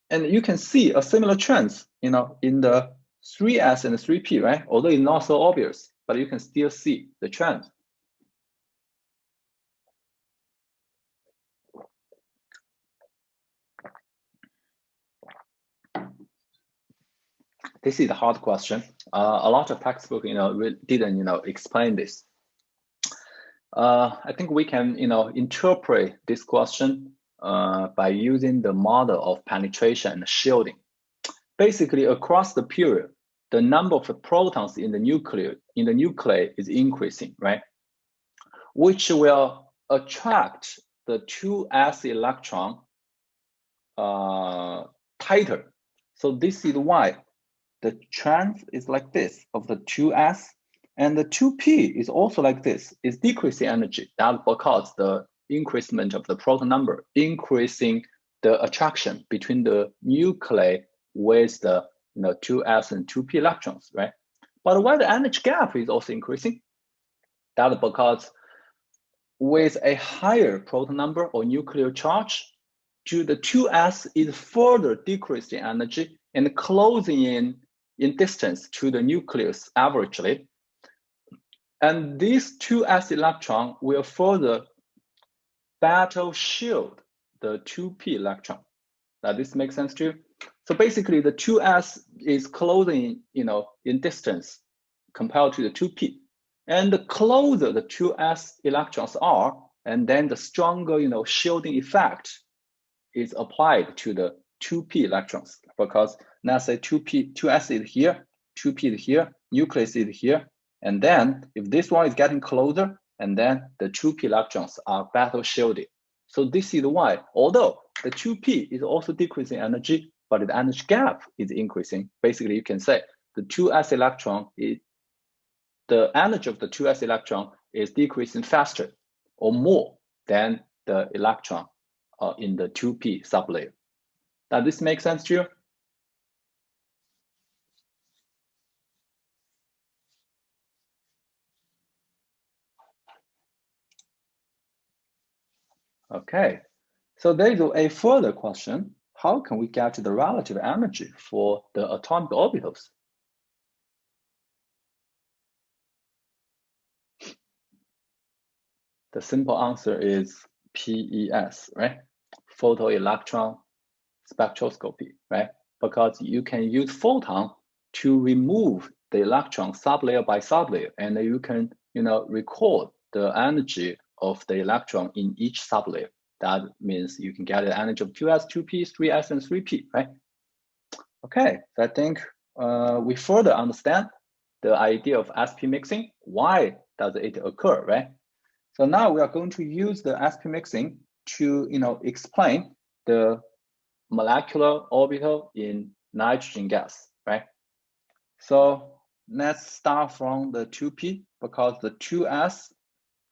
And you can see a similar trends, in the 3s and 3p, right? Although it's not so obvious, but you can still see the trend. This is a hard question. A lot of textbook, didn't, explain this. I think we can, interpret this question by using the model of penetration and shielding. Basically, across the period, the number of protons in the nuclei is increasing, right? Which will attract the 2s electron tighter. So this is why the trend is like this of the 2s, and the 2p is also like this. It's decreasing energy. That's because the increasement of the proton number increasing the attraction between the nuclei with the 2s and 2p electrons, right? But why the energy gap is also increasing? That's because with a higher proton number or nuclear charge, the 2s is further decreasing energy and closing in distance to the nucleus averagely. And this 2s electron will further battle shield the 2p electron. Now this makes sense to you? So basically the 2s is closing, in distance compared to the 2p. And the closer the 2s electrons are, and then the stronger, shielding effect is applied to the 2p electrons, because let's say 2s is here, 2p is here, nucleus is here, and then if this one is getting closer, and then the 2p electrons are battle shielded. So this is why, although the 2p is also decreasing energy, but the energy gap is increasing. Basically, you can say the 2s electron is the energy of the 2s electron is decreasing faster or more than the electron in the 2p sublayer. Does this make sense to you? Okay, so there is a further question. How can we get the relative energy for the atomic orbitals? The simple answer is PES, right? Photoelectron spectroscopy, right? Because you can use photon to remove the electron sublayer by sublayer, and you can, record the energy of the electron in each sublayer. That means you can get the energy of 2s, 2p, 3s, and 3p, right? Okay, so I think we further understand the idea of SP mixing. Why does it occur, right? So now we are going to use the SP mixing to, explain the molecular orbital in nitrogen gas, right? So let's start from the 2p, because the 2s,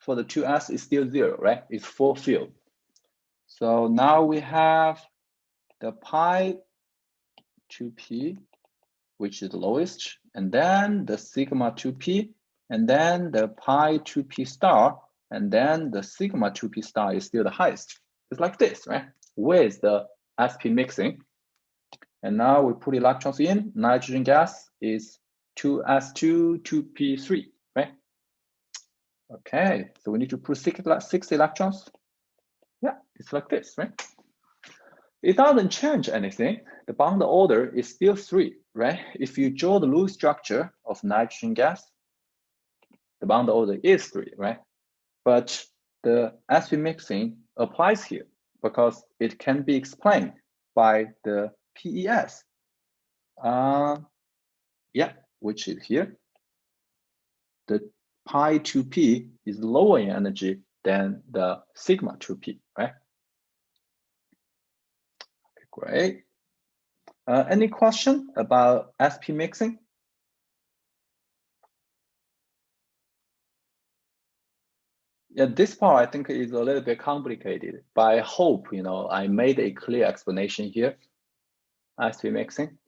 for the 2s is still 0, right? It's full field. So now we have the pi 2p, which is the lowest, and then the sigma 2p, and then the pi 2p star, and then the sigma 2p star is still the highest. It's like this, right? With the SP mixing. And now we put electrons in. Nitrogen gas is 2s2, 2p3, right? Okay, so we need to put six electrons. Yeah, it's like this, right? It doesn't change anything. The bond order is still 3, right? If you draw the Lewis structure of nitrogen gas, the bond order is 3, right? But the SP mixing applies here because it can be explained by the PES. Yeah, which is here. The pi 2p is lower in energy than the sigma 2p, right? Okay, great. Any question about SP mixing? Yeah, this part I think is a little bit complicated, but I hope, I made a clear explanation here. SP mixing.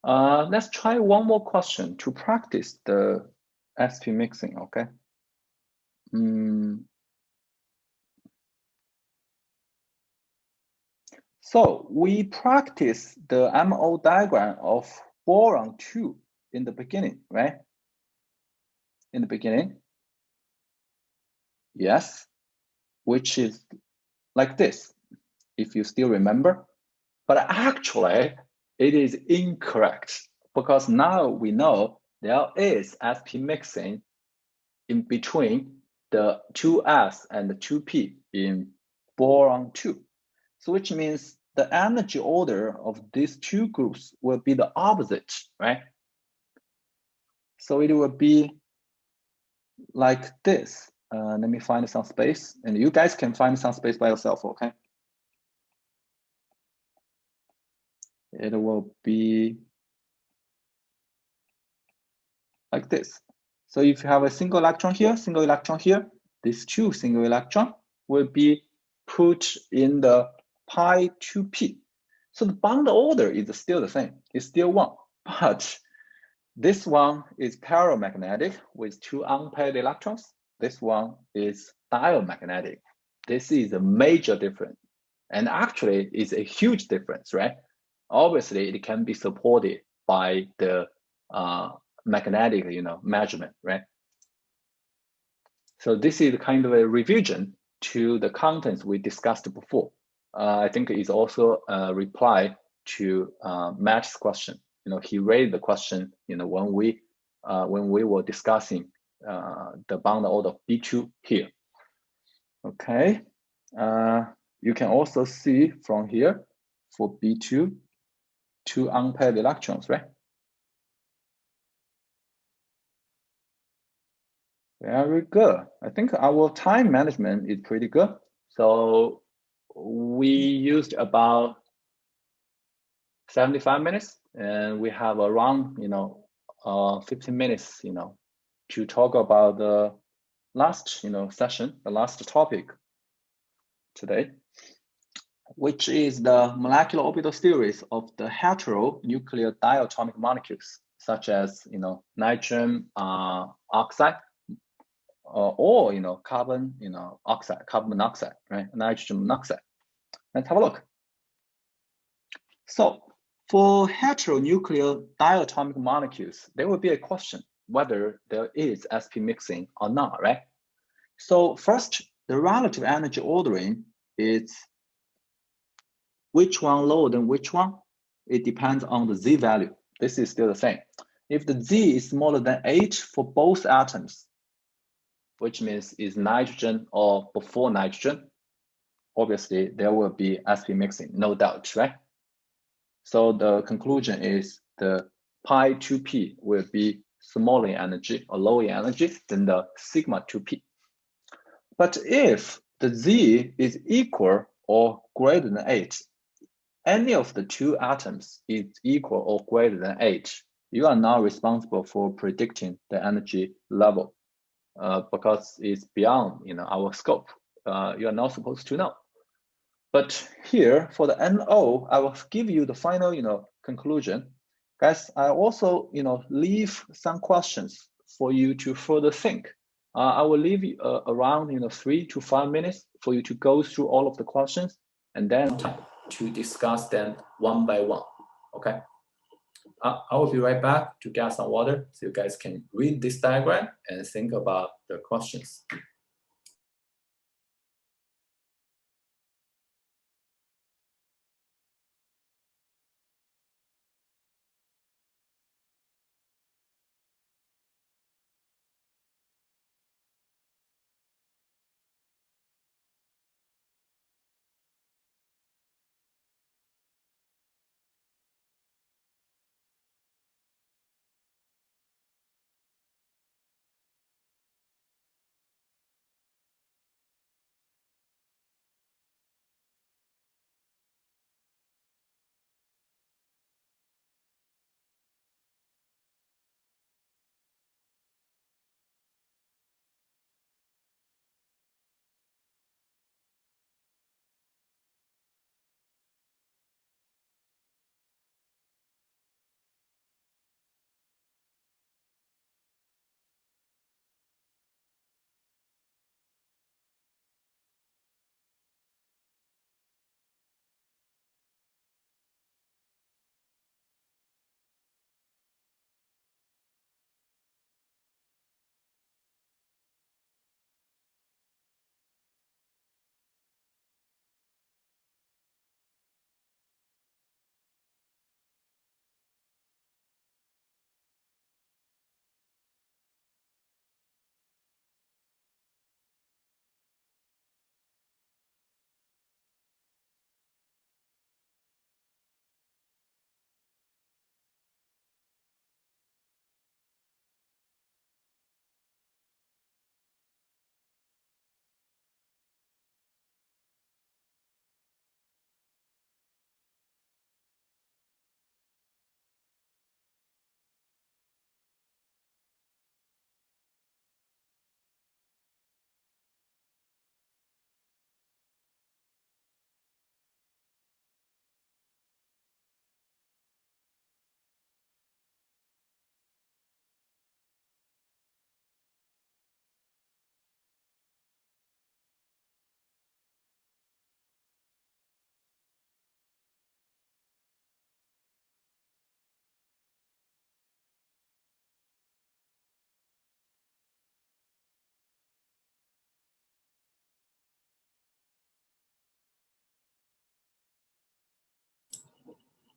Let's try one more question to practice the SP mixing, okay? So we practice the MO diagram of boron 2 in the beginning, right? In the beginning. Yes, which is like this, if you still remember. But actually, it is incorrect because now we know there is SP mixing in between the 2s and the 2p in boron 2. So which means the energy order of these two groups will be the opposite, right? So it will be like this. Let me find some space, and you guys can find some space by yourself, okay? It will be like this. So if you have a single electron here, these two single electron will be put in the pi 2p. So the bond order is still the same. It's still 1, but this one is paramagnetic with 2 unpaired electrons. This one is diamagnetic. This is a major difference. And actually, it's a huge difference, right? Obviously, it can be supported by the magnetic, measurement, right? So this is kind of a revision to the contents we discussed before. I think it's also a reply to Matt's question. He raised the question, when we were discussing the bond order of B2 here. Okay, you can also see from here for B2, 2 unpaired electrons, right? Very good. I think our time management is pretty good. So we used about 75 minutes, and we have around, 15 minutes, to talk about the last, session, the last topic today, which is the molecular orbital theories of the heteronuclear diatomic molecules, such as, nitrogen oxide, or, carbon, oxide, carbon monoxide, right? Nitrogen monoxide. Let's have a look. So for heteronuclear diatomic molecules, there will be a question whether there is sp mixing or not, right? So first, the relative energy ordering is which one lower than which one? It depends on the Z value. This is still the same. If the Z is smaller than 8 for both atoms, which means is nitrogen or before nitrogen, obviously there will be sp mixing, no doubt, right? So the conclusion is the pi 2p will be smaller in energy or lower in energy than the sigma 2p. But if the Z is equal or greater than 8, any of the two atoms is equal or greater than 8, you are now responsible for predicting the energy level because it's beyond our scope. You are not supposed to know. But here for the NO, I will give you the final conclusion. Guys, I also leave some questions for you to further think. I will leave you around 3 to 5 minutes for you to go through all of the questions and then to discuss them one by one. Okay. I will be right back to get some water so you guys can read this diagram and think about the questions.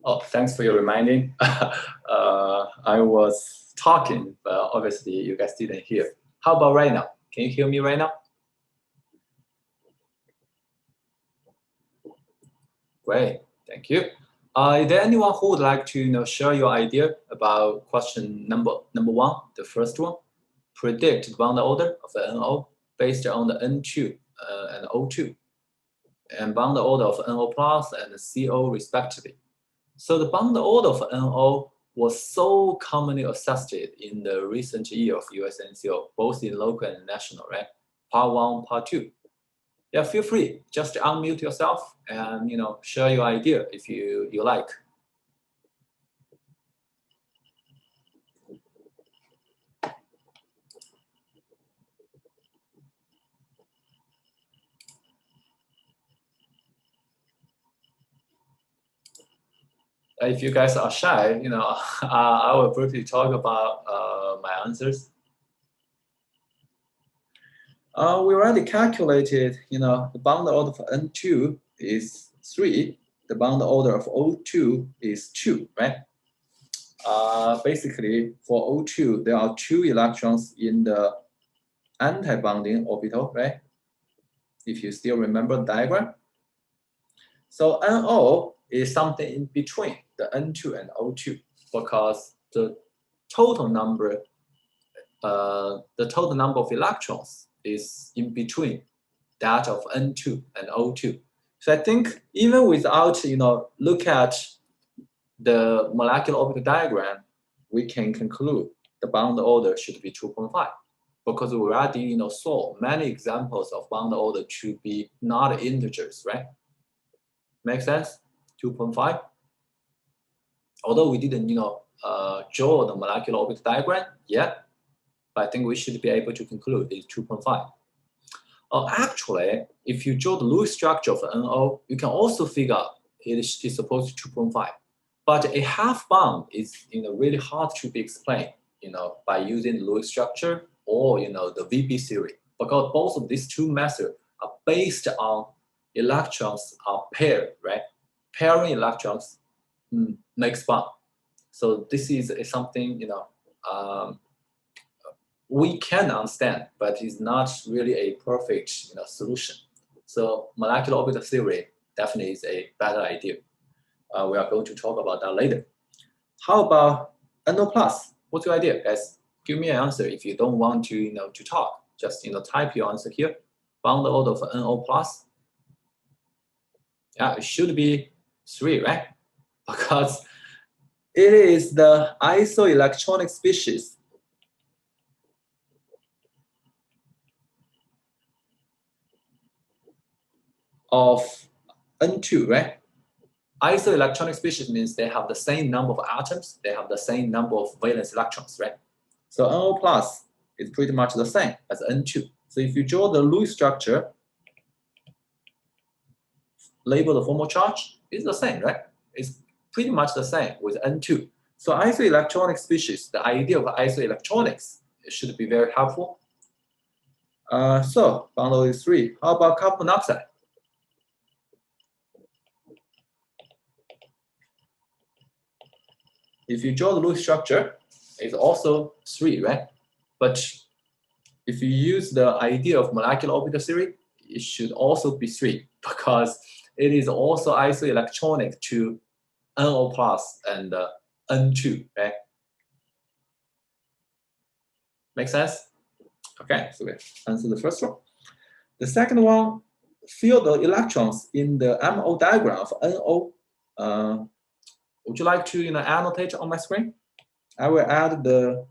Oh, thanks for your reminding. I was talking, but obviously you guys didn't hear. How about right now? Can you hear me right now? Great, thank you. Is there anyone who would like to share your idea about question number one, the first one? Predict the bond order of the NO based on the N2 and O2, and bond order of NO plus and CO respectively. So the bond order of NO
was so commonly assessed in the recent year of US NCO, both in local and national, right? Part 1, part 2. Yeah, feel free, just unmute yourself and share your idea if you like. If you guys are shy, I will briefly talk about my answers. We already calculated, the bound order for N2 is 3. The bound order of O2 is 2, right? Basically, for O2, there are 2 electrons in the anti-bonding orbital, right? If you still remember the diagram. So NO is something in between the N2 and O2 because the total number of electrons is in between that of N2 and O2. So I think even without look at the molecular orbital diagram, we can conclude the bound order should be 2.5 because we already saw many examples of bound order to be not integers, right? Make sense? 2.5. Although we didn't draw the molecular orbital diagram yet, but I think we should be able to conclude it's 2.5. Actually, if you draw the Lewis structure of NO, you can also figure out it is supposed to 2.5. But a half bound is really hard to be explained by using the Lewis structure or the VB theory, because both of these two methods are based on electrons are paired, right? Pairing electrons makes bond. So this is something we can understand, but it's not really a perfect solution. So molecular orbital theory definitely is a better idea. We are going to talk about that later. How about NO plus? What's your idea, guys? Give me an answer. If you don't want to to talk, just type your answer here. Bound order for NO plus. Yeah, it should be 3, right? Because it is the isoelectronic species of N2, right? Isoelectronic species means they have the same number of atoms, they have the same number of valence electrons, right? So NO plus is pretty much the same as N2. So if you draw the Lewis structure, label the formal charge, it's the same, right? It's pretty much the same with N2. So isoelectronic species, the idea of isoelectronics should be very helpful. So bound order is 3. How about carbon monoxide? If you draw the Lewis structure, it's also 3, right? But if you use the idea of molecular orbital theory, it should also be 3 because it is also isoelectronic to NO plus and N2, right? Make sense? Okay, so we answer the first one. The second one, feel the electrons in the MO diagram of NO. Would you like to annotate on my screen? I will add the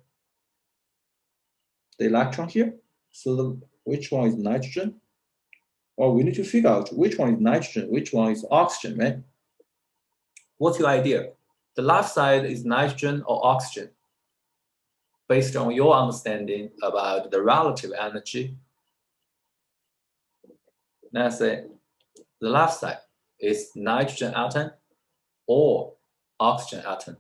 electron here. So which one is nitrogen? Well, we need to figure out which one is nitrogen, which one is oxygen, right? What's your idea? The left side is nitrogen or oxygen, based on your understanding about the relative energy. Let's say the left side is nitrogen atom or oxygen atom.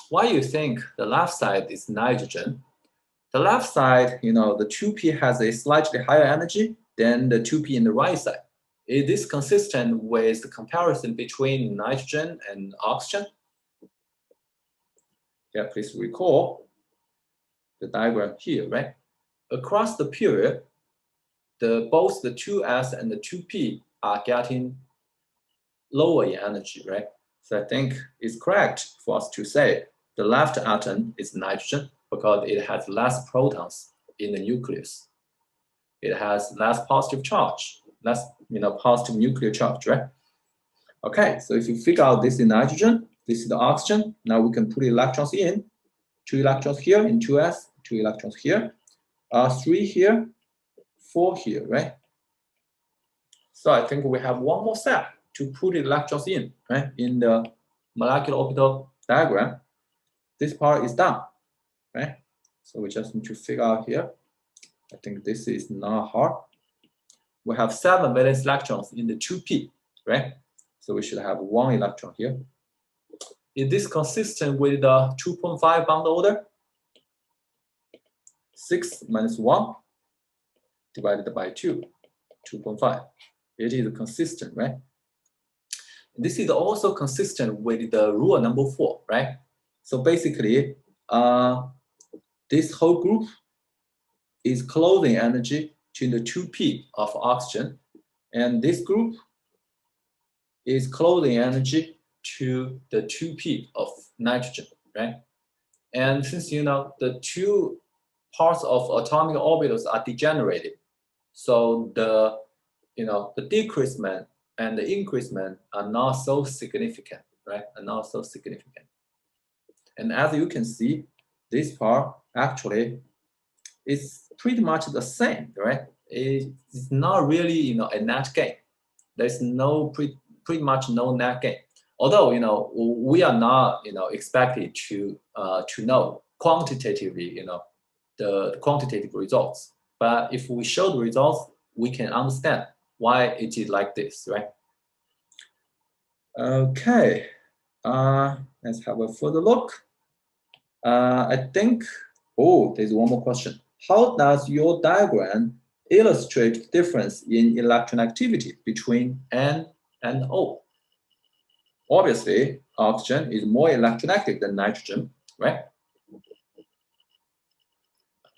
Why do you think the left side is nitrogen? The left side, the 2p has a slightly higher energy than the 2p in the right side. Is this consistent with the comparison between nitrogen and oxygen? Yeah, please recall the diagram here, right? Across the period, both the 2s and the 2p are getting lower in energy, right? So I think it's correct for us to say the left atom is nitrogen because it has less protons in the nucleus. it has less positive charge, less positive nuclear charge, right? Okay, so if you figure out this is nitrogen, this is the oxygen, now we can put electrons in. 2 electrons here in 2s, 2 electrons here, 3 here, 4 here, right? So I think we have one more step to put electrons in, right? In the molecular orbital diagram. This part is done, right? So we just need to figure out here. I think this is not hard. We have 7 valence electrons in the 2p, right? So we should have 1 electron here. Is this consistent with the 2.5 bond order? 6 minus 1 divided by 2, 2.5. It is consistent, right? This is also consistent with the rule number 4, right? So basically, this whole group is clothing energy to the 2p of oxygen, and this group is clothing energy to the 2p of nitrogen, right? And since the 2 parts of atomic orbitals are degenerated, so the decreasement and the increasement are not so significant, right? Are not so significant. And as you can see, this part actually is pretty much the same, right? It's not really a net gain. There's no pretty much no net gain. Although we are not expected to know quantitatively the quantitative results. But if we show the results, we can understand why it is like this, right? Okay, let's have a further look. I think, there's one more question. How does your diagram illustrate the difference in electron activity between N and O? Obviously, oxygen is more electronegative than nitrogen, right?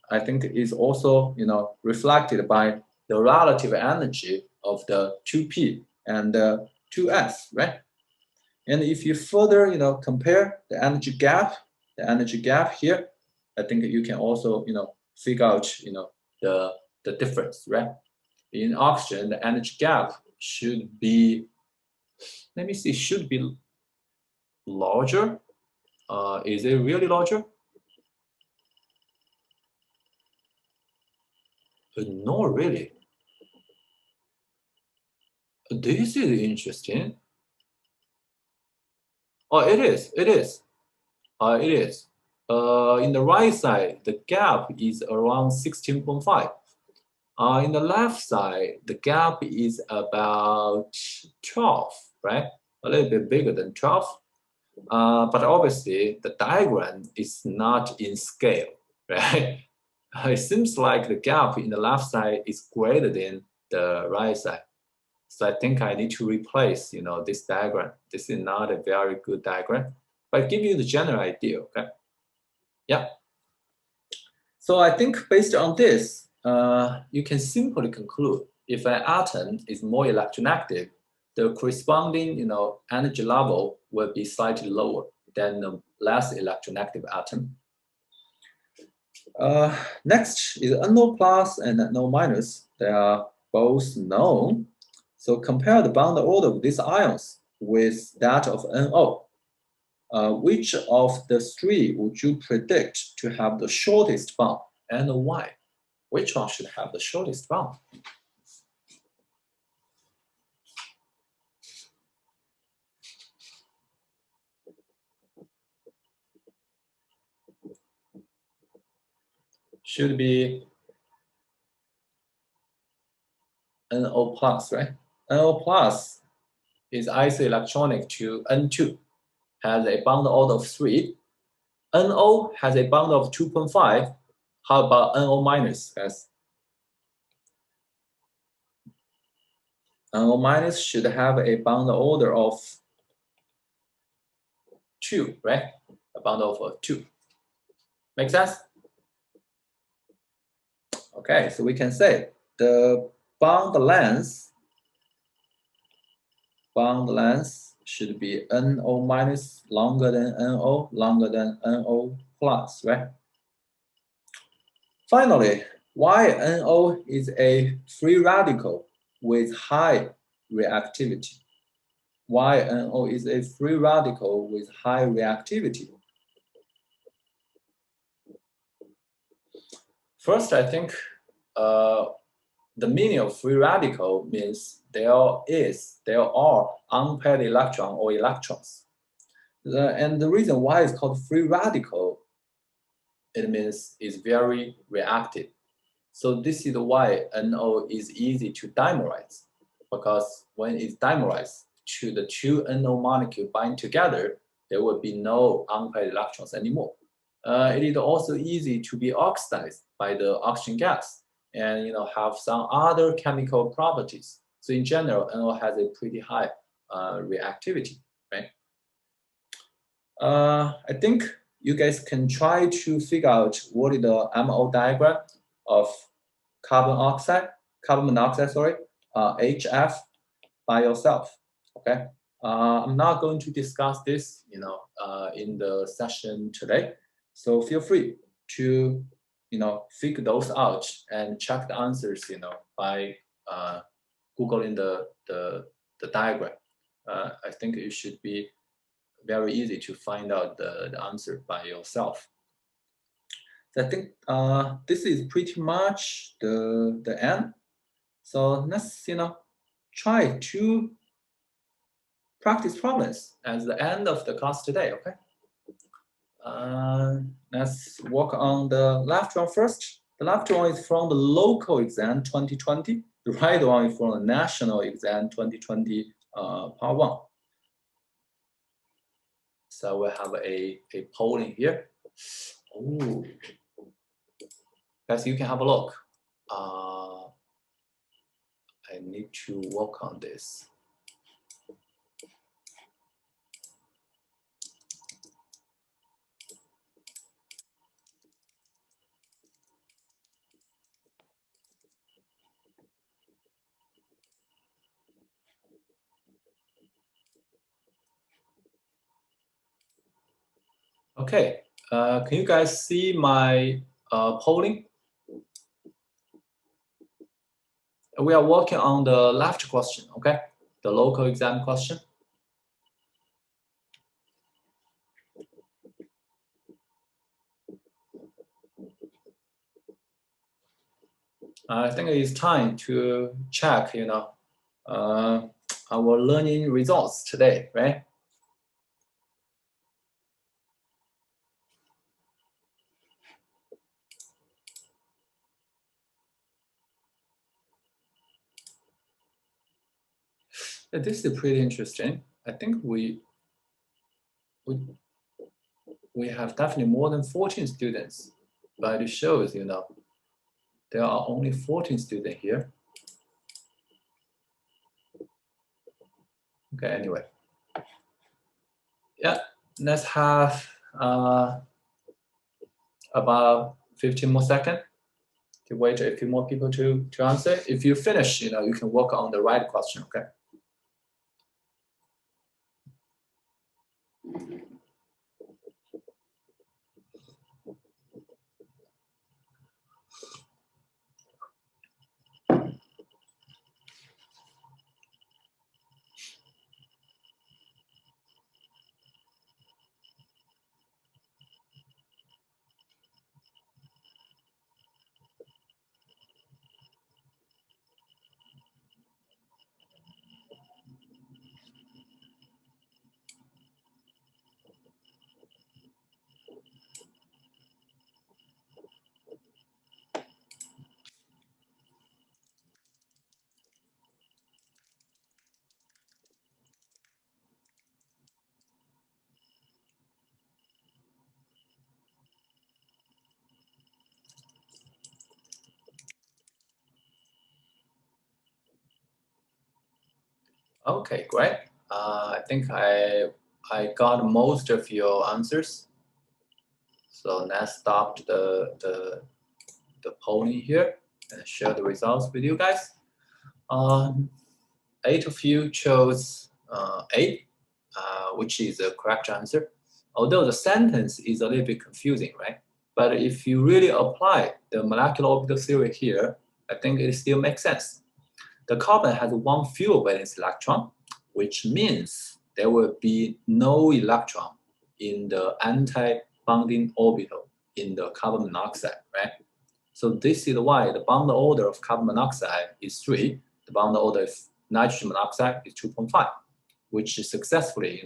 I think it's also, reflected by the relative energy of the 2p and the 2s, right? And if you further, compare the energy gap here, I think you can also, figure out, the difference, right? In oxygen, the energy gap should be, let me see, should be larger. Is it really larger? Not really. This is interesting. Oh, it is. It is. It is. In the right side, the gap is around 16.5. In the left side, the gap is about 12, right? A little bit bigger than 12. But obviously, the diagram is not in scale, right? It seems like the gap in the left side is greater than the right side. So I think I need to replace, this diagram. This is not a very good diagram, but give you the general idea, okay? Yeah. So I think based on this, you can simply conclude if an atom is more electronegative, the corresponding, energy level will be slightly lower than the less electronegative atom. Next is NO plus and NO minus. They are both known. So compare the bond order of these ions with that of NO. Which of the 3 would you predict to have the shortest bond and why? Which one should have the shortest bond? Should be NO plus, right? NO plus is isoelectronic to N2, has a bond order of 3. NO has a bond of 2.5. How about NO minus, guys? NO minus should have a bond order of 2, right? A bond order of 2. Make sense? Okay, so we can say the bond length should be NO minus longer than NO, longer than NO plus, right? Finally, why NO is a free radical with high reactivity. Why NO is a free radical with high reactivity. First, I think the meaning of free radical means there are unpaired electron or electrons. And the reason why it's called free radical, it means it's very reactive. So this is why NO is easy to dimerize, because when it's dimerized, the two NO molecules bind together, there will be no unpaired electrons anymore. It is also easy to be oxidized by the oxygen gas and have some other chemical properties. So in general, NO has a pretty high reactivity, right? I think you guys can try to figure out what is the MO diagram of carbon monoxide, HF by yourself. Okay, I'm not going to discuss this, in the session today. So feel free to, figure those out and check the answers, by Googling the diagram. I think it should be very easy to find out the answer by yourself. So I think this is pretty much the end. So let's try to practice problems at the end of the class today. Okay. Let's work on the left one first. The left one is from the local exam 2020. The right one is from the national exam 2020 part 1. So we have a polling here. Oh, guys, you can have a look. I need to work on this. Okay, can you guys see my polling? We are working on the left question, okay? The local exam question. I think it is time to check, our learning results today, right? This is pretty interesting. I think we have definitely more than 14 students, but it shows, there are only 14 students here. Okay, anyway. Yeah, let's have about 15 more seconds to wait a few more people to answer. If you finish, you can work on the right question, okay? Okay, great. I think I got most of your answers. So let's stop the polling here and share the results with you guys. 8 of you chose A, which is the correct answer. Although the sentence is a little bit confusing, right? But if you really apply the molecular orbital theory here, I think it still makes sense. The carbon has one fewer valence electron, which means there will be no electron in the anti-bonding orbital in the carbon monoxide, right? So this is why the bond order of carbon monoxide is 3. The bond order of nitrogen monoxide is 2.5, which is successfully,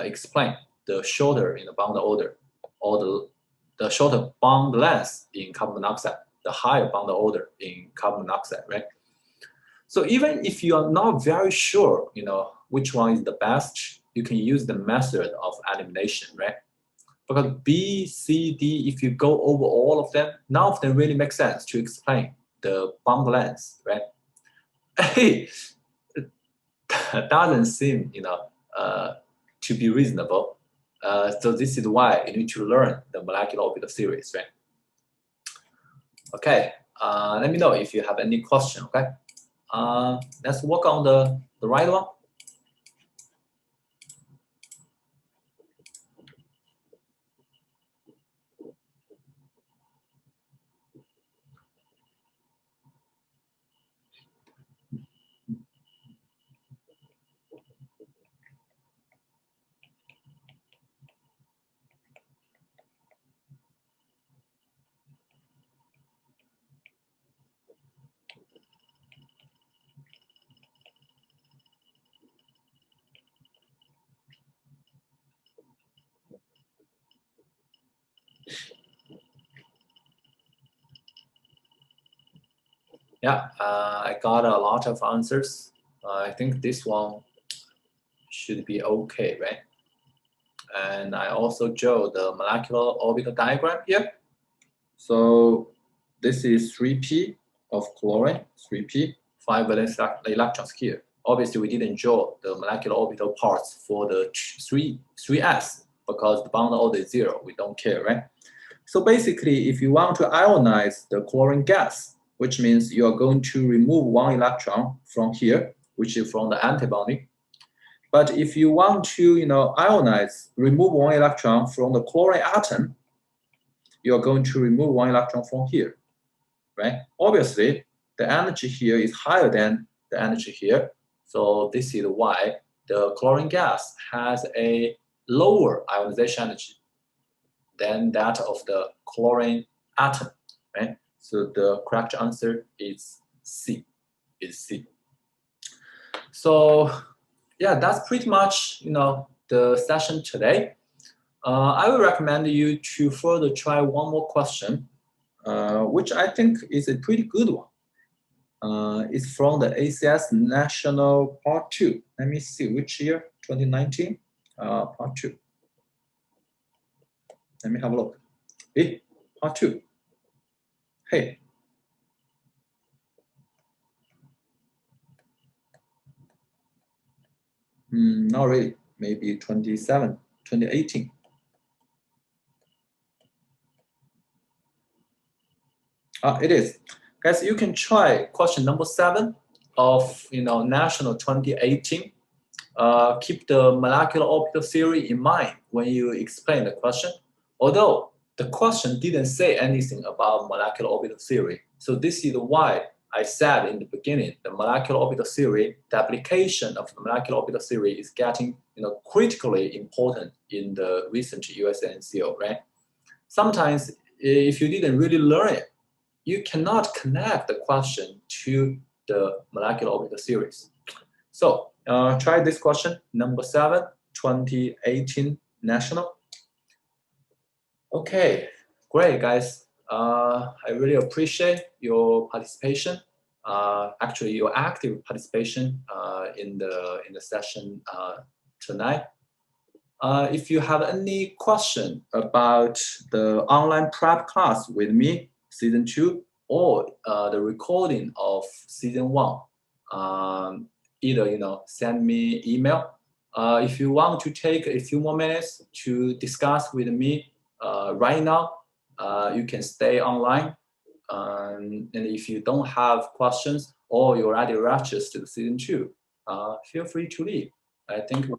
explain the shorter bond order, or the shorter bond length in carbon monoxide, the higher bond order in carbon monoxide, right? So even if you are not very sure, which one is the best, you can use the method of elimination, right? Because B, C, D, if you go over all of them, none of them really make sense to explain the bond length, right? Hey, that doesn't seem, to be reasonable. So this is why you need to learn the molecular orbital theories, right? Okay, let me know if you have any question, okay? Let's work on the right one. Yeah, I got a lot of answers. I think this one should be okay, right? And I also drew the molecular orbital diagram here. So this is 3p of chlorine, 3p, 5 valence electrons here. Obviously, we didn't draw the molecular orbital parts for the 3s because the bond order is 0. We don't care, right? So basically, if you want to ionize the chlorine gas, which means you are going to remove 1 electron from here, which is from the antibonding. But if you want to, ionize, remove 1 electron from the chlorine atom, you are going to remove 1 electron from here, right? Obviously, the energy here is higher than the energy here. So this is why the chlorine gas has a lower ionization energy than that of the chlorine atom, right? So the correct answer is C, So yeah, that's pretty much, the session today. I would recommend you to further try one more question, which I think is a pretty good one. It's from the ACS National Part 2. Let me see, which year? 2019, Part 2. Let me have a look. Hey, Part 2. Hey. Not really. Maybe 2018. It is. Guys, you can try question number 7 of National 2018. Keep the molecular orbital theory in mind when you explain the question. Although the question didn't say anything about molecular orbital theory. So this is why I said in the beginning, the molecular orbital theory, the application of the molecular orbital theory is getting critically important in the recent USNCO, right? Sometimes if you didn't really learn it, you cannot connect the question to the molecular orbital theories. So try this question, number 7, 2018 National. Okay, great, guys. I really appreciate your participation. Actually, your active participation in the session tonight. If you have any question about the online prep class with me, season 2, or the recording of season 1, either send me email. If you want to take a few more minutes to discuss with me right now, you can stay online. And if you don't have questions or you already registered to season 2, feel free to leave. I think we have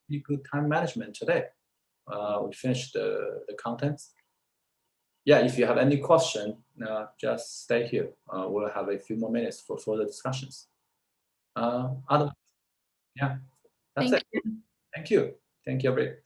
pretty good time management today. We finished the contents. yeah, if you have any question, just stay here. We'll have a few more minutes for further discussions. Otherwise, yeah, that's it.
Thank you.
Thank you. Thank you, everybody.